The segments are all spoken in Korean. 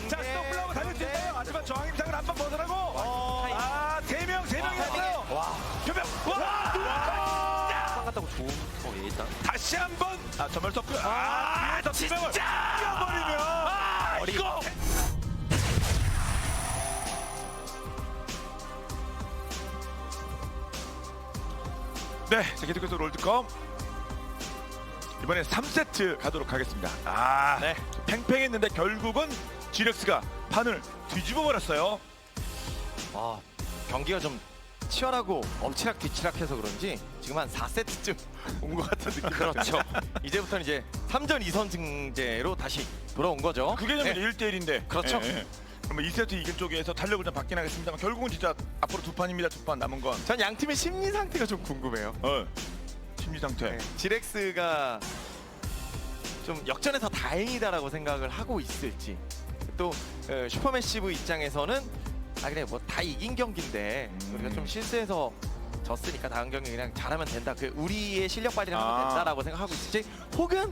자, 스톱블럭 달릴 수 있나요? 하지만 저항 임상을 한번 벗어나고 세 명이 왔어요. 와. 교명. 와! 같다고 좋은 일단 다시 한번 전멸 썼고요. 더 투명을 뛰어버리면 이거. 네, 자, 계속해서 롤드컵 이번에 3세트 가도록 하겠습니다. 네. 팽팽했는데 결국은 GRX가 판을 뒤집어 버렸어요. 경기가 좀 치열하고 엎치락뒤치락해서 그런지 지금 한 4세트쯤 온 것 같은 느낌. 그렇죠. 이제부터는 이제 3전 2선승제로 다시 돌아온 거죠. 그 개념이 네. 1대1인데 그렇죠. 그러면 2세트 이긴 쪽에서 탄력을 좀 받긴 하겠습니다만 결국은 진짜 앞으로 두 판입니다. 두 판 남은 건 전 양 팀의 심리 상태가 좀 궁금해요. 심리 상태. GRX가 좀 역전해서 다행이다라고 생각을 하고 있을지, 또 슈퍼매시브 입장에서는 그래 뭐 다 이긴 경기인데 우리가 좀 실수해서 졌으니까 다음 경기 그냥 잘하면 된다, 그 우리의 실력 발휘하면 된다라고 생각하고 있을지, 혹은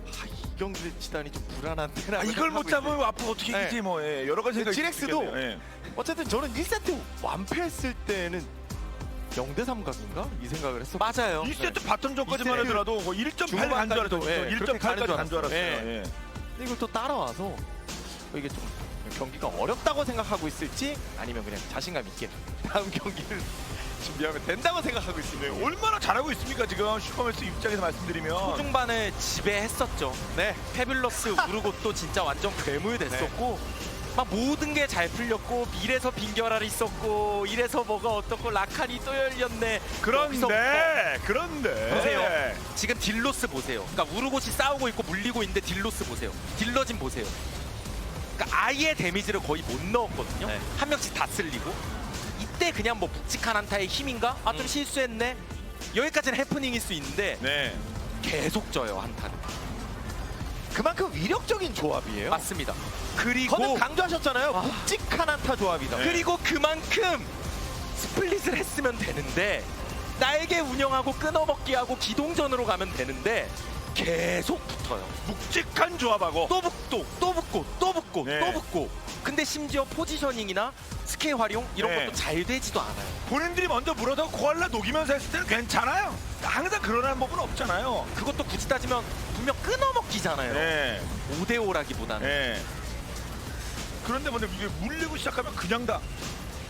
이 경기를 치다니 좀 불안한데 이걸 못 잡으면 앞으로 어떻게 네. 이기지 뭐 여러 가지 생각이 GRX도 있겠네요. 어쨌든 저는 1세트 완패했을 때는 0대3 각인가? 이 생각을 했었고, 맞아요. 2세트 바텀전까지만 하더라도 1.8 간 줄 알았어요. 1.8까지 간 줄 알았어요. 예. 근데 이걸 또 따라와서 이게 좀 경기가 어렵다고 생각하고 있을지, 아니면 그냥 자신감 있게 다음 경기를 준비하면 된다고 생각하고 있습니다. 얼마나 잘하고 있습니까 지금 슈퍼맨스 입장에서 말씀드리면. 초중반을 지배했었죠. 네. 페뷸러스 우르고또 진짜 완전 괴물 됐었고 막 모든 게 잘 풀렸고 이래서 빈결알이 있었고 이래서 뭐가 어떻고 라칸이 또 열렸네. 그런데 보세요. 네. 지금 딜로스 보세요. 그러니까 우르고시 싸우고 있고 물리고 있는데 딜로스 보세요. 딜러진 보세요. 그러니까 아예 데미지를 거의 못 넣었거든요. 네. 한 명씩 다 쓸리고 이때 그냥 뭐 묵직한 한타의 힘인가? 좀 실수했네. 여기까지는 해프닝일 수 있는데 네. 계속 져요 한타는. 그만큼 위력적인 조합이에요. 맞습니다. 그리고 저는 강조하셨잖아요. 묵직한 한타 조합이다. 네. 그리고 그만큼 스플릿을 했으면 되는데 날개 운영하고 끊어먹기 하고 기동전으로 가면 되는데 계속 붙어요. 묵직한 조합하고 또 붙고 또 붙고 또 붙고 네. 또 붙고. 근데 심지어 포지셔닝이나 스킬 활용 이런 네. 것도 잘 되지도 않아요. 본인들이 먼저 물어서 코알라 녹이면서 했을 때는 괜찮아요. 항상 그러라는 법은 없잖아요. 그것도 굳이 따지면 분명 끊어먹기잖아요. 네. 5대5라기보다는. 네. 그런데 먼저 이게 물리고 시작하면 그냥 다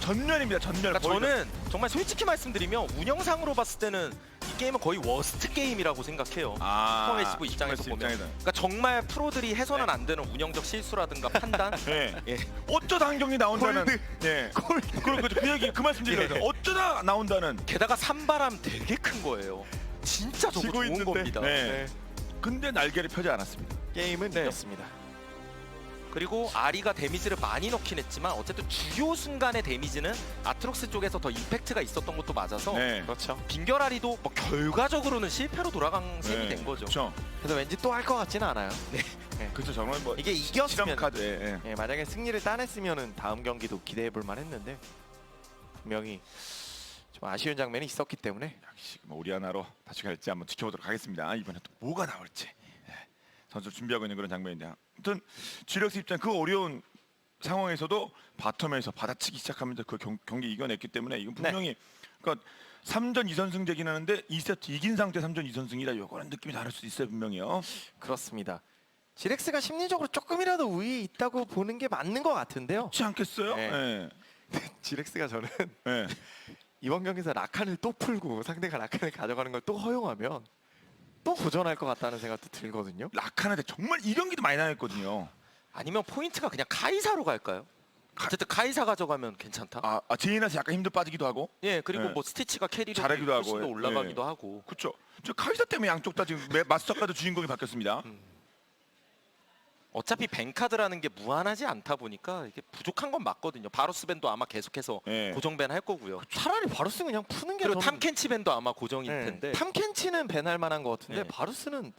전멸입니다. 전멸. 그러니까 저는 정말 솔직히 말씀드리면 운영상으로 봤을 때는 이 게임은 거의 워스트 게임이라고 생각해요. 슈퍼매시브 입장에서 보면. 그러니까 정말 프로들이 해서는 안 되는 운영적 실수라든가 판단. 네. 예. 어쩌다 한 경기 나온다는. 골드. 네. 그런 거죠. 그 얘기 그 말씀드려요. 예. 어쩌다 나온다는. 게다가 산바람 되게 큰 거예요. 진짜 저거 지고 좋은 있는데. 겁니다. 네. 근데 날개를 펴지 않았습니다. 게임은 네. 이겼습니다. 그리고 아리가 데미지를 많이 넣긴 했지만 어쨌든 주요 순간의 데미지는 아트록스 쪽에서 더 임팩트가 있었던 것도 맞아서 네. 그렇죠. 빈결아리도 뭐 결과적으로는 실패로 돌아간 셈이 된 거죠. 그렇죠. 그래서 왠지 또 할 것 같지는 않아요. 그렇죠. 정말 뭐 이게 실험 이겼으면, 카드. 예. 만약에 승리를 따냈으면은 다음 경기도 기대해 볼 만했는데 분명히 좀 아쉬운 장면이 있었기 때문에. 역시 뭐 우리 하나로 다시 갈지 한번 지켜보도록 하겠습니다. 이번에 또 뭐가 나올지 선수 준비하고 있는 그런 장면인데, 아무튼 GRX 입장 그 어려운 상황에서도 바텀에서 받아치기 시작하면서 그 경기 이겨냈기 때문에 이건 분명히 그러니까 3전 2선승제긴 하는데 2세트 이긴 상태 3전 2선승이라 요거는 느낌이 다를 수 있어요 분명히요. 그렇습니다. GRX가 심리적으로 조금이라도 우위에 있다고 보는 게 맞는 것 같은데요. 그렇지 않겠어요? 네. 예. GRX가 저는 예. 이번 경기에서 라칸을 또 풀고 상대가 라칸을 가져가는 걸 또 허용하면 또 고전할 것 같다는 생각도 들거든요. 라칸한테 정말 이 경기도 많이 당했거든요. 아니면 포인트가 그냥 카이사로 갈까요? 어쨌든 카이사 가져가면 괜찮다. 제이나스 약간 힘도 빠지기도 하고. 예, 그리고 네. 뭐 스티치가 캐리로 잘하기도 하고, 훨씬 더 예. 올라가기도 하고. 그렇죠. 저 카이사 때문에 양쪽 다 지금 맞서가도 주인공이 바뀌었습니다. 어차피 벤카드라는 게 무한하지 않다 보니까 이게 부족한 건 맞거든요. 바로스 밴도 아마 계속해서 예. 고정 밴 할 거고요. 차라리 바루스 그냥 푸는 게 그리고 저는- 탐켄치 밴도 아마 고정일 네. 텐데. 탐켄치는 밴할 만한 것 같은데 네. 바루스는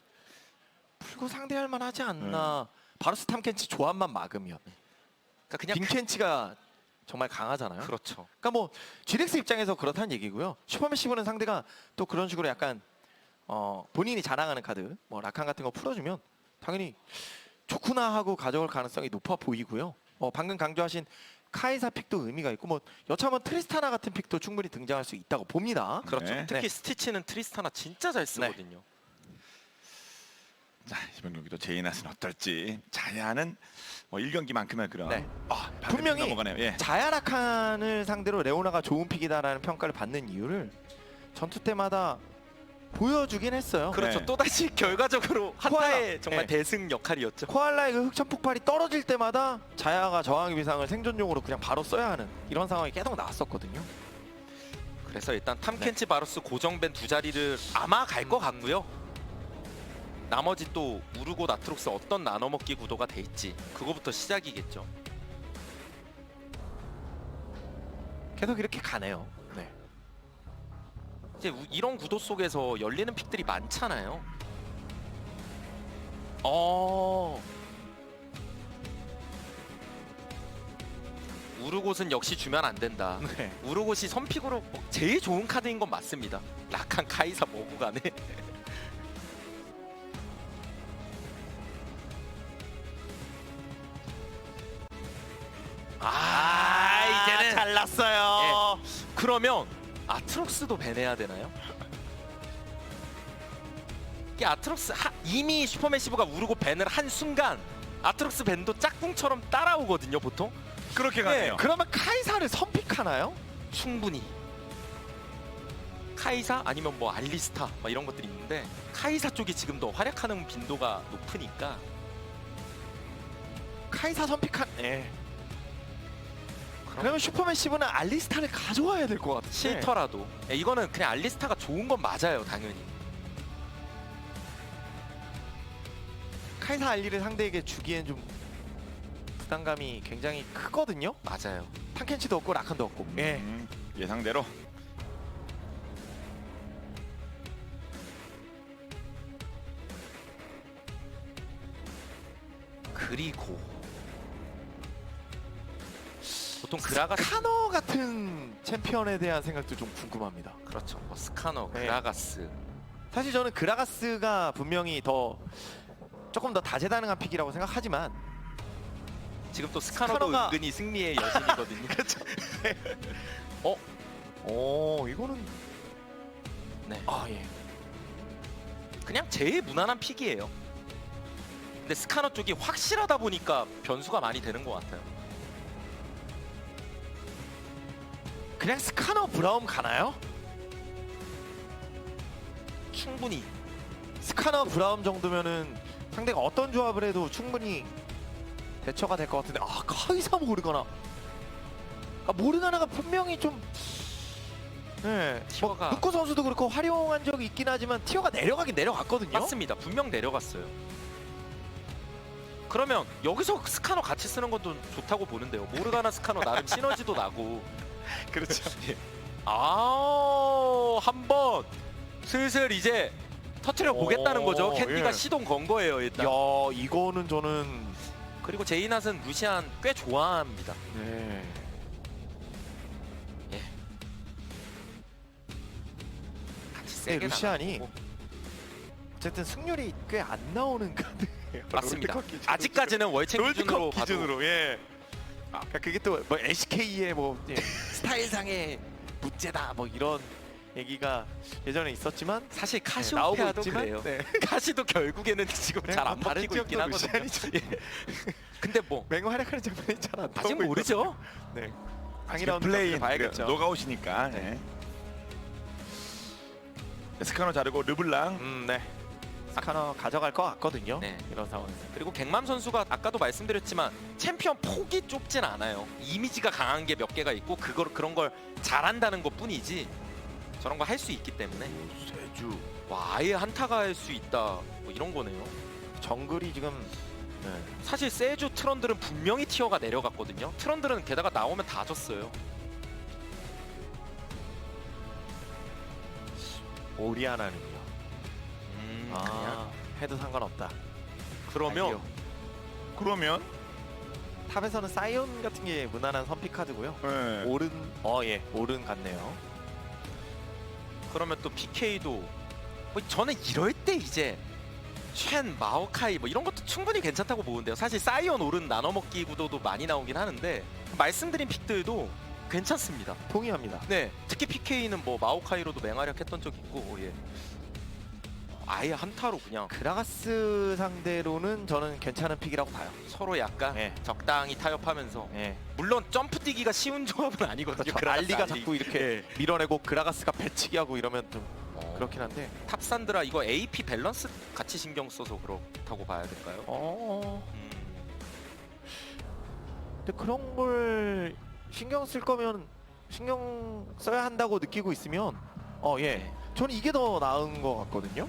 풀고 상대할 만하지 않나. 바루스 탐켄치 조합만 막으면. 그러니까 그냥 빈켄치가 정말 강하잖아요. 그렇죠. 그러니까 뭐 GRX 입장에서 그렇다는 얘기고요. 슈퍼매시브는 상대가 또 그런 식으로 약간 본인이 자랑하는 카드, 뭐 라칸 같은 거 풀어주면 당연히 좋구나 하고 가져올 가능성이 높아 보이고요. 방금 강조하신 카이사 픽도 의미가 있고 뭐 여차하면 트리스타나 같은 픽도 충분히 등장할 수 있다고 봅니다. 그렇죠. 네. 특히 스티치는 트리스타나 진짜 잘 쓰거든요. 자, 이번 경기도 제이나스는 어떨지. 자야는 뭐 1경기만큼은 그런 네. 분명히 분명히 넘어가네요. 예. 자야라칸을 상대로 레오나가 좋은 픽이다라는 평가를 받는 이유를 전투 때마다 보여주긴 했어요. 그렇죠. 네. 또다시 결과적으로 한타의 정말 네. 대승 역할이었죠. 코알라의 그 흑천 폭발이 떨어질 때마다 자야가 저항 비상을 생존용으로 그냥 바로 써야 하는 이런 상황이 계속 나왔었거든요. 그래서 일단 탐켄치 바루스 고정밴 두 자리를 아마 갈 것 같고요. 나머지 또 우르고 나트록스 어떤 나눠먹기 구도가 돼 있지 그거부터 시작이겠죠. 계속 이렇게 가네요. 네. 이제 이런 구도 속에서 열리는 픽들이 많잖아요. 우르곳은 역시 주면 안 된다. 네. 우르곳이 선픽으로 제일 좋은 카드인 건 맞습니다. 라칸 카이사 뭐고 간에. 이제는 잘났어요. 그러면 아트록스도 밴해야 되나요? 이게 아트록스 이미 슈퍼매시브가 우르고 밴을 한 순간 아트록스 밴도 짝꿍처럼 따라오거든요 보통. 그렇게 가네요. 그러면 카이사를 선픽하나요? 충분히 카이사 아니면 뭐 알리스타 막 이런 것들이 있는데 카이사 쪽이 지금 더 활약하는 빈도가 높으니까 카이사 선픽한. 네. 그러면 슈퍼매시브는 알리스타를 가져와야 될 것 같아요. 싫더라도 이거는 그냥 알리스타가 좋은 건 맞아요 당연히. 카이사 알리를 상대에게 주기엔 좀 부담감이 굉장히 크거든요. 맞아요. 탕켄치도 없고 라칸도 없고. 예. 예상대로. 그리고 보통 그라가스 카너 같은 챔피언에 대한 생각도 좀 궁금합니다. 그렇죠. 뭐 스카너, 네. 그라가스. 사실 저는 그라가스가 분명히 조금 더 다재다능한 픽이라고 생각하지만 지금 또 스카너도 스카너가- 은근히 승리의 여신이거든요. 이거는 네. 예. 그냥 제일 무난한 픽이에요. 근데 스카너 쪽이 확실하다 보니까 변수가 많이 되는 것 같아요. 그냥 스카너 브라움 가나요? 충분히 스카너 브라움 정도면은 상대가 어떤 조합을 해도 충분히 대처가 될 것 같은데 카이사 모르가나. 모르가나가 분명히 좀 티어가 흑구 선수도 그렇고 활용한 적이 있긴 하지만 티어가 내려가긴 내려갔거든요. 맞습니다. 분명 내려갔어요. 그러면 여기서 스카너 같이 쓰는 것도 좋다고 보는데요. 모르가나 스카너 나름 시너지도 나고. 그렇죠. 한번 슬슬 이제 터트려 보겠다는 거죠. 캔디가 예. 시동 건 거예요 일단. 야, 이거는 저는 그리고 제이낫은 루시안 꽤 좋아합니다. 네. 같이 세게 루시안이 나가고. 어쨌든 승률이 꽤 안 나오는 카드예요. 맞습니다. 롤드컵 기준으로. 아직까지는 월챔 기준으로 롤드컵 봐도 기준으로 예. 그러니까 그게 또 뭐 LCK의 스타일상의 문제다 뭐 이런 얘기가 예전에 있었지만 사실 나오고 카시오페아도 있지만 그래요. 네. 카시도 결국에는 지금 잘 안 다른 먹히고 있긴 지역도 하거든요. 루시안이 좀 근데 뭐 맹호 활약하는 장면이 잘 안 아직 나오고 모르죠. 네. 아직 강의라운드 플레이 봐야겠죠. 노가웃이니까. 네. 스카너 자르고 르블랑. 네. 스카너 가져갈 것 같거든요. 네. 이런 상황에서. 그리고 갱맘 선수가 아까도 말씀드렸지만 챔피언 폭이 좁진 않아요. 이미지가 강한 게 몇 개가 있고 그런 걸 잘한다는 것뿐이지 저런 거 할 수 있기 때문에 세주. 와 아예 한타가 할 수 있다 뭐 이런 거네요. 정글이 지금 사실 세주 트런들은 분명히 티어가 내려갔거든요. 트런들은 게다가 나오면 다 졌어요. 오리아나는요. 그냥 해도 상관없다. 그러면 아니요. 그러면 탑에서는 사이온 같은 게 무난한 선픽 카드고요. 네. 오른 오른 같네요. 그러면 또 PK도 저는 이럴 때 이제 첸, 마오카이 뭐 이런 것도 충분히 괜찮다고 보는데요. 사실 사이온 오른 나눠먹기 구도도 많이 나오긴 하는데 말씀드린 픽들도 괜찮습니다. 동의합니다. 네, 특히 PK는 뭐 마오카이로도 맹활약했던 적 있고 예. 아예 한타로 그냥 그라가스 상대로는 저는 괜찮은 픽이라고 봐요. 서로 약간 예. 적당히 타협하면서 예. 물론 점프 뛰기가 쉬운 조합은 아니거든요. 그렇죠. 그라가스 알리가 알리. 자꾸 이렇게 밀어내고 그라가스가 배치기 하고 이러면 좀 어, 그렇긴 한데. 탑산드라 이거 AP 밸런스 같이 신경 써서 그렇다고 봐야 될까요? 근데 그런 걸 신경 쓸 거면 신경 써야 한다고 느끼고 있으면 예. 저는 이게 더 나은 것 같거든요.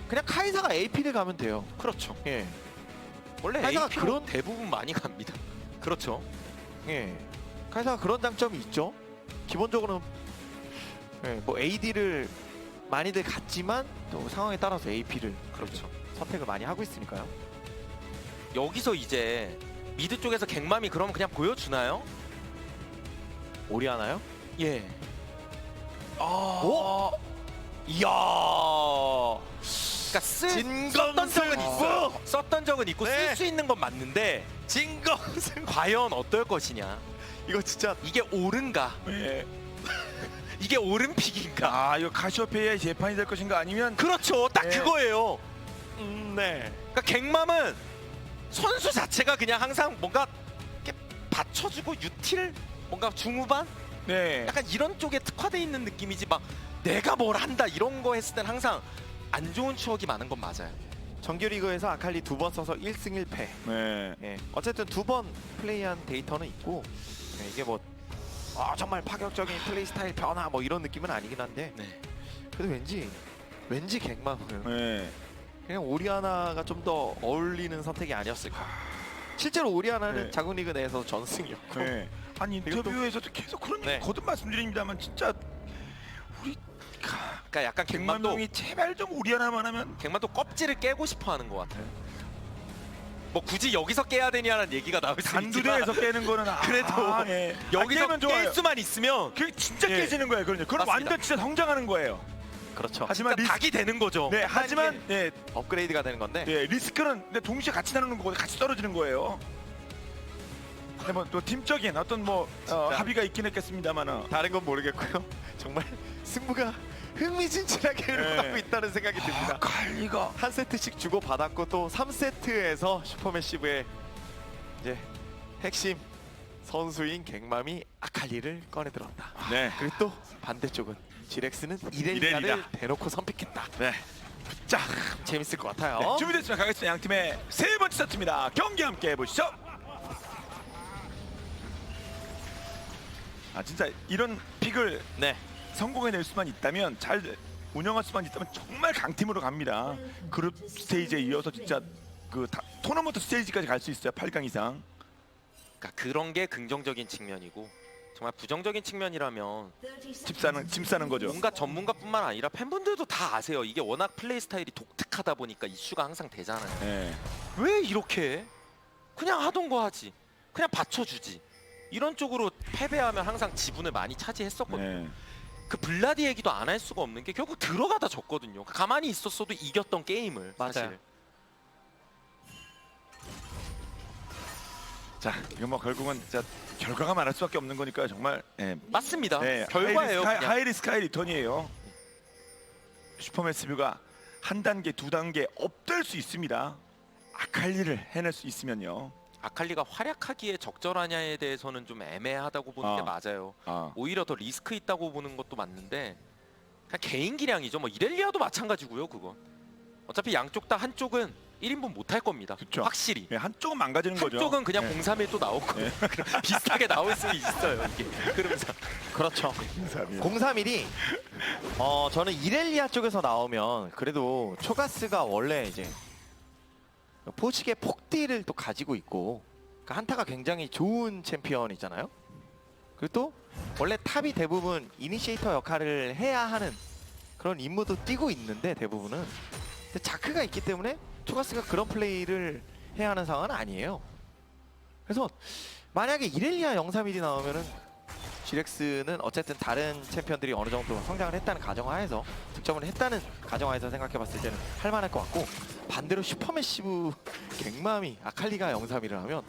그냥 카이사가 AP를 가면 돼요. 그렇죠. 예. 원래 카이사가 AP로 그런- 대부분 많이 갑니다. 그렇죠. 예. 카이사가 그런 장점이 있죠. 기본적으로는 뭐 AD를 많이들 갔지만 또 상황에 따라서 AP를 그렇죠. 선택을 많이 하고 있으니까요. 여기서 이제 미드 쪽에서 갱맘이 그럼 그냥 보여주나요? 오리아나요? 예. 오? 이야. 그러니까 썼던 적은 있어요. 썼던 적은 있고 네. 쓸 수 있는 건 맞는데 진검승. 과연 어떨 것이냐? 이거 진짜 이게 옳은가? 예. 이게 옳은 픽인가? 아 이거 카시오페이의 재판이 될 것인가 아니면 그렇죠. 딱 네. 그거예요. 네. 그러니까 갱맘은 선수 자체가 그냥 항상 뭔가 이렇게 받쳐주고 유틸 뭔가 중후반 네. 약간 이런 쪽에 특화돼 있는 느낌이지 막 내가 뭘 한다 이런 거 했을 땐 항상 안 좋은 추억이 많은 건 맞아요. 정규리그에서 아칼리 2번 써서 1승 1패. 네. 예. 어쨌든 2번 플레이한 데이터는 있고 이게 뭐 정말 파격적인 플레이 스타일 변화 뭐 이런 느낌은 아니긴 한데 네. 그래도 왠지 갱맘은 네. 그냥 오리아나가 좀 더 어울리는 선택이 아니었을까. 실제로 오리아나는 네. 자국 리그 내에서 전승이었고 네. 아니 인터뷰에서도 계속 그런 네. 거듭 말씀드립니다만 진짜 우리 그러니까 약간 갱맘도 갱만동이 제발 좀 우리 하나만 하면 갱맘도 껍질을 깨고 싶어하는 것 같아요. 뭐 굳이 여기서 깨야 되냐는 얘기가 나올 수 있지만 단두대에서 깨는 거는 그래도 예. 여기서 깨면 좋아요. 깰 수만 있으면 그게 진짜 예. 깨지는 거예요. 그럼 맞습니다. 완전 진짜 성장하는 거예요. 그렇죠. 하지만 그러니까 닭이 되는 거죠. 네, 하지만 예, 업그레이드가 되는 건데 예, 리스크는 근데 동시에 같이 나누는 거고 같이 떨어지는 거예요. 근데 뭐 또 팀적인 어떤 뭐 합의가 있긴 했겠습니다만은 다른 건 모르겠고요. 정말 승부가 흥미진진하게 흘러가고 있다는 생각이 듭니다. 칼리가 한 세트씩 주고 받았고 또 3세트에서 슈퍼매시브의 이제 핵심 선수인 갱맘이 아칼리를 꺼내 들었다. 네. 그리고 또 반대쪽은 지렉스는 이렐리아를 이렐리아. 대놓고 선픽했다. 네. 자, 재밌을 것 같아요. 네, 준비됐으면 가겠습니다. 양 팀의 세 번째 세트입니다. 경기 함께 해보시죠. 아 진짜 이런 픽을 네. 성공해낼 수만 있다면 잘 운영할 수만 있다면 정말 강팀으로 갑니다. 그룹 스테이지에 이어서 진짜 그 토너먼트 스테이지까지 갈 수 있어요. 8강 이상. 그러니까 그런 게 긍정적인 측면이고 정말 부정적인 측면이라면 짐 싸는 거죠. 뭔가 전문가뿐만 아니라 팬분들도 다 아세요. 이게 워낙 플레이 스타일이 독특하다 보니까 이슈가 항상 되잖아요. 네. 왜 이렇게 해? 그냥 하던 거 하지. 그냥 받쳐주지. 이런 쪽으로 패배하면 항상 지분을 많이 차지했었거든요. 네. 그 블라디 얘기도 안 할 수가 없는 게 결국 들어가다 졌거든요. 가만히 있었어도 이겼던 게임을 맞아요. 사실. 자, 이거 뭐 결국은 진짜 결과가 말할 수밖에 없는 거니까 정말 예. 맞습니다. 네, 결과예요. 그냥. 하이리스크 하이 리턴이에요. 슈퍼매시브가 한 단계, 두 단계 업될 수 있습니다. 아칼리를 해낼 수 있으면요. 아칼리가 활약하기에 적절하냐에 대해서는 좀 애매하다고 보는 게 맞아요. 아, 오히려 더 리스크 있다고 보는 것도 맞는데 그냥 개인 기량이죠. 뭐 이렐리아도 마찬가지고요. 그건 어차피 양쪽 다 한쪽은 1인분 못 할 겁니다. 그쵸. 확실히. 예, 한쪽은 망가지는 거죠. 한쪽은 그냥 예. 031 또 나오고 비슷하게 나올 수 있어요. 이게 흐름상. 그렇죠. 031이 저는 이렐리아 쪽에서 나오면 그래도 초가스가 원래 이제 포식의 폭딜을 또 가지고 있고 그러니까 한타가 굉장히 좋은 챔피언이잖아요. 그리고 또 원래 탑이 대부분 이니시에이터 역할을 해야 하는 그런 임무도 띄고 있는데 대부분은 근데 자크가 있기 때문에 초가스가 그런 플레이를 해야 하는 상황은 아니에요. 그래서 만약에 이렐리아 031이 나오면은 GX는 어쨌든 다른 챔피언들이 어느 정도 성장을 했다는 가정하에서 득점을 했다는 가정하에서 생각해봤을 때는 할만할 것 같고 반대로 슈퍼매시브 갱맘이 아칼리가 0-3-1을 하면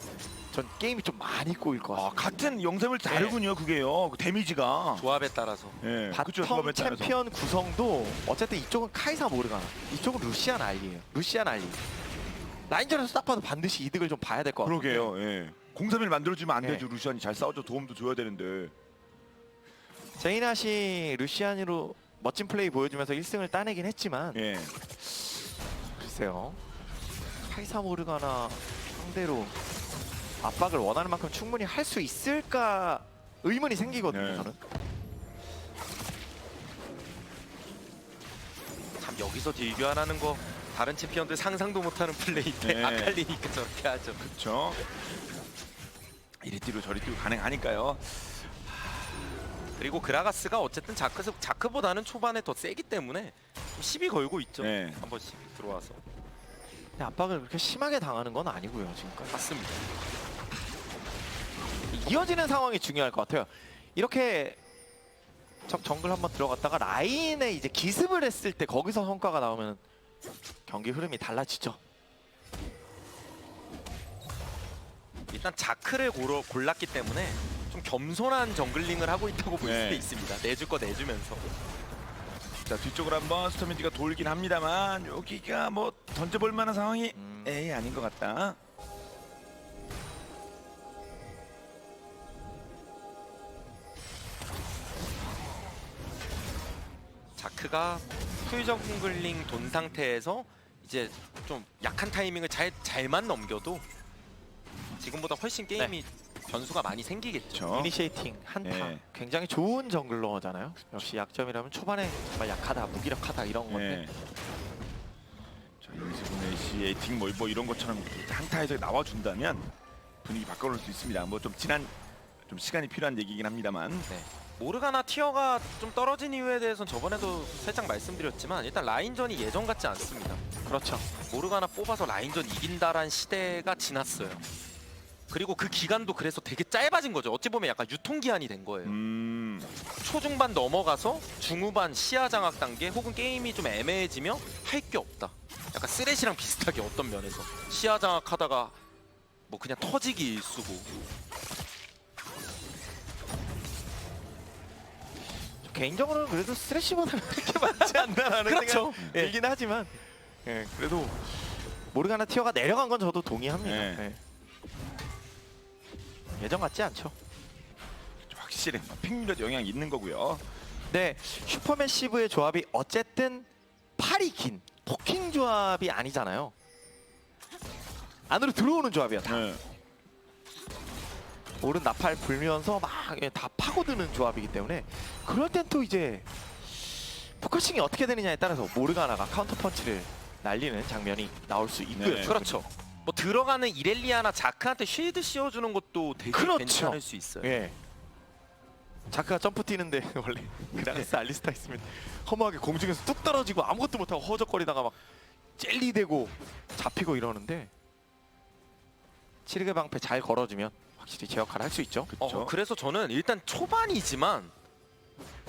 전 게임이 좀 많이 꼬일 것 같아요. 같은 영상을 다르군요. 그게요. 그 데미지가. 조합에 따라서. 예. 그쵸, 바텀 조합에 따라서. 챔피언 구성도 어쨌든 이쪽은 카이사 모르가나, 이쪽은 루시안 알리예요. 루시안 알리. 라인전에서 딱 봐도 반드시 이득을 좀 봐야 될 것 같아요. 그러게요. 예. 0-3-1 만들어주면 안 네. 되죠. 루시안이 잘 싸워줘 도움도 줘야 되는데. 제이낫이 루시안으로 멋진 플레이 보여주면서 1승을 따내긴 했지만 예. 글쎄요. 카이사 모르가나 상대로 압박을 원하는 만큼 충분히 할 수 있을까 의문이 생기거든요. 네. 저는. 참 여기서 딜교환하는 거 다른 챔피언들 상상도 못하는 플레이인데 네. 아칼리니까 저렇게 하죠. 그렇죠. 이리 뛰고 저리 뛰고 가능하니까요. 그리고 그라가스가 어쨌든 자크보다는 초반에 더 세기 때문에 좀 시비 걸고 있죠. 네. 한 번씩 들어와서. 근데 압박을 그렇게 심하게 당하는 건 아니고요. 지금까지. 맞습니다. 이어지는 상황이 중요할 것 같아요. 이렇게 정글 한번 들어갔다가 라인에 이제 기습을 했을 때 거기서 성과가 나오면 경기 흐름이 달라지죠. 일단 자크를 골랐기 때문에 좀 겸손한 정글링을 하고 있다고 볼 네. 수도 있습니다. 내줄 거 내주면서. 자 뒤쪽으로 한번 스토미지가 돌긴 합니다만 여기가 뭐 던져볼 만한 상황이 에이 아닌 것 같다. 자크가 풀 정글링 돈 상태에서 이제 좀 약한 타이밍을 잘만 넘겨도 지금보다 훨씬 게임이 변수가 많이 생기겠죠. 그렇죠. 이니시에이팅 한타 네. 굉장히 좋은 정글러잖아요. 역시 약점이라면 초반에 정말 약하다, 무기력하다 이런 건데 네. 자 이승훈의 시에이팅 뭐 이런 것처럼 한타에서 나와준다면 분위기 바꿔놓을 수 있습니다. 뭐 좀 좀 시간이 필요한 얘기긴 합니다만. 네. 모르가나 티어가 좀 떨어진 이유에 대해서는 저번에도 살짝 말씀드렸지만 일단 라인전이 예전 같지 않습니다. 그렇죠. 모르가나 뽑아서 라인전 이긴다란 시대가 지났어요. 그리고 그 기간도 그래서 되게 짧아진 거죠. 어찌 보면 약간 유통기한이 된 거예요. 초중반 넘어가서 중후반 시야 장악 단계 혹은 게임이 좀 애매해지며 할 게 없다. 약간 쓰레시랑 비슷하게 어떤 면에서 시야 장악하다가 뭐 그냥 터지기 일수고. 개인적으로는 그래도 스트레시보다는 그렇게 많지 않나라는 그렇죠. 생각이 들긴 하지만 그래도 모르가나 티어가 내려간 건 저도 동의합니다. 네. 예. 예전 같지 않죠. 확실히 픽률에도 영향이 있는 거고요. 네, 슈퍼매시브의 조합이 어쨌든 팔이 긴 포킹 조합이 아니잖아요. 안으로 들어오는 조합이야. 다. 네. 오른 나팔 불면서 막 다 파고드는 조합이기 때문에 그럴 땐 또 이제 포커싱이 어떻게 되느냐에 따라서 모르가나가 카운터 펀치를 날리는 장면이 나올 수 있고요. 네. 그렇죠. 뭐 들어가는 이렐리아나 자크한테 쉴드 씌워주는 것도 되게 그렇죠. 괜찮을 수 있어요. 예. 자크가 점프 뛰는데 원래 그라가스 알리스타 있으면 허무하게 공중에서 뚝 떨어지고 아무것도 못하고 허적거리다가 막 젤리되고 잡히고 이러는데 치르게 방패 잘 걸어주면 확실히 제 역할을 할 수 있죠. 그렇죠. 그래서 저는 일단 초반이지만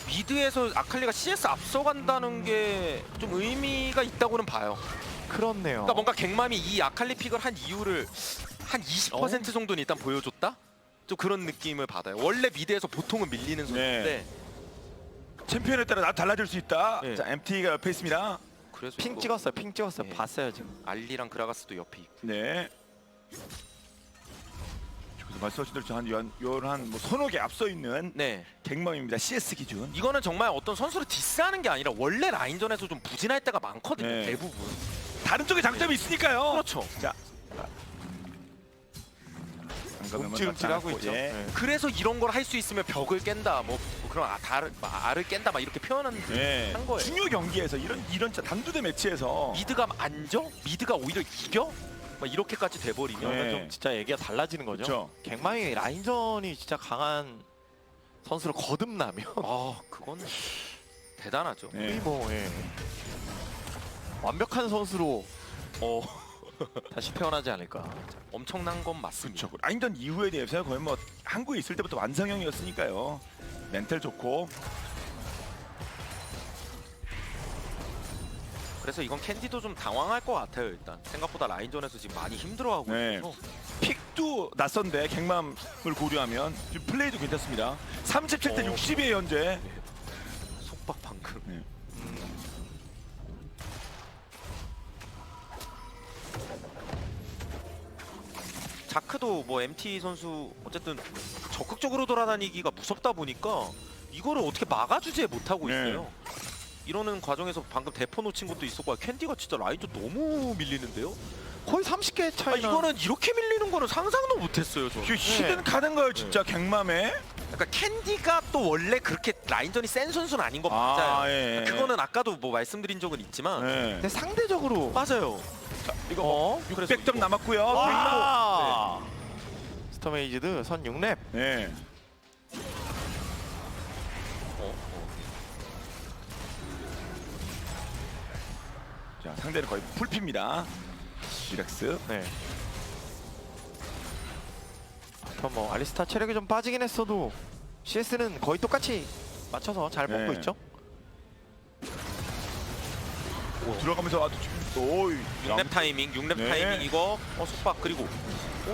미드에서 아칼리가 CS 앞서간다는 게 좀 의미가 있다고는 봐요. 그렇네요. 그러니까 뭔가 갱맘이 이 아칼리 픽을 한 이유를 한 20% 정도는 일단 보여줬다? 좀 그런 느낌을 받아요. 원래 미드에서 보통은 밀리는 선수인데 챔피언에 따라 달라질 수 있다. 네. 자 MT가 옆에 있습니다. 그래서 핑 이거 찍었어요. 핑 찍었어요. 네. 봤어요 지금. 알리랑 그라가스도 옆에 있고. 네. 저기서 말씀하신 대로 한뭐 서너 개 앞서 있는 네. 갱망입니다. CS 기준. 이거는 정말 어떤 선수를 디스하는 게 아니라 원래 라인전에서 좀 부진할 때가 많거든요. 네. 대부분. 다른 쪽에 장점이 있으니까요. 그렇죠. 자. 움찔움찔하고 있죠. 예. 네. 그래서 이런 걸 할 수 있으면 벽을 깬다. 뭐 그런 알을 깬다. 막 이렇게 표현한 예. 한 거예요. 중요 경기에서 이런 단두대 매치에서 미드가 안 져? 미드가 오히려 이겨? 막 이렇게까지 돼버리면 그러면 네. 좀 진짜 얘기가 달라지는 거죠. 그렇죠. 갱망이 라인전이 진짜 강한 선수로 거듭나면 그건 대단하죠. 네. 거의 뭐 완벽한 선수로 다시 태어나지 않을까. 엄청난 건 맞습니다. 그렇죠. 라인전 이후에 대해서 거의 뭐 한국에 있을 때부터 완성형이었으니까요. 멘탈 좋고. 그래서 이건 캔디도 좀 당황할 것 같아요. 일단 생각보다 라인전에서 지금 많이 힘들어하고 네. 있어서 픽도 낯선데 갱맘을 고려하면 지금 플레이도 괜찮습니다. 37대 60이에요 현재. 속박 방금. 네. 자크도 뭐 MT 선수 어쨌든 적극적으로 돌아다니기가 무섭다 보니까 이거를 어떻게 막아주지 못하고 네. 있어요. 이러는 과정에서 방금 대포 놓친 것도 있었고 캔디가 진짜 라인전 너무 밀리는데요. 거의 30개 차이. 아, 이거는 이렇게 밀리는 거는 상상도 못했어요. 저. 히든 가는 거예요 진짜 갱맘에. 그러니까 캔디가 또 원래 그렇게 라인전이 센 선수는 아닌 거 맞아요. 예. 그거는 아까도 뭐 말씀드린 적은 있지만 네. 근데 상대적으로 맞아요. 자, 이거 뭐 그래서 600점 이거. 남았고요. 아! 스톰에이지드 선 6렙. 네. 자 상대는 거의 풀피입니다. 듀렉스. 네. 그럼 뭐 알리스타 체력이 좀 빠지긴 했어도 CS는 거의 똑같이 맞춰서 잘 먹고 네. 있죠. 들어가면서 아주 오이. 6렙 타이밍, 6렙 네. 타이밍 이거 속박 그리고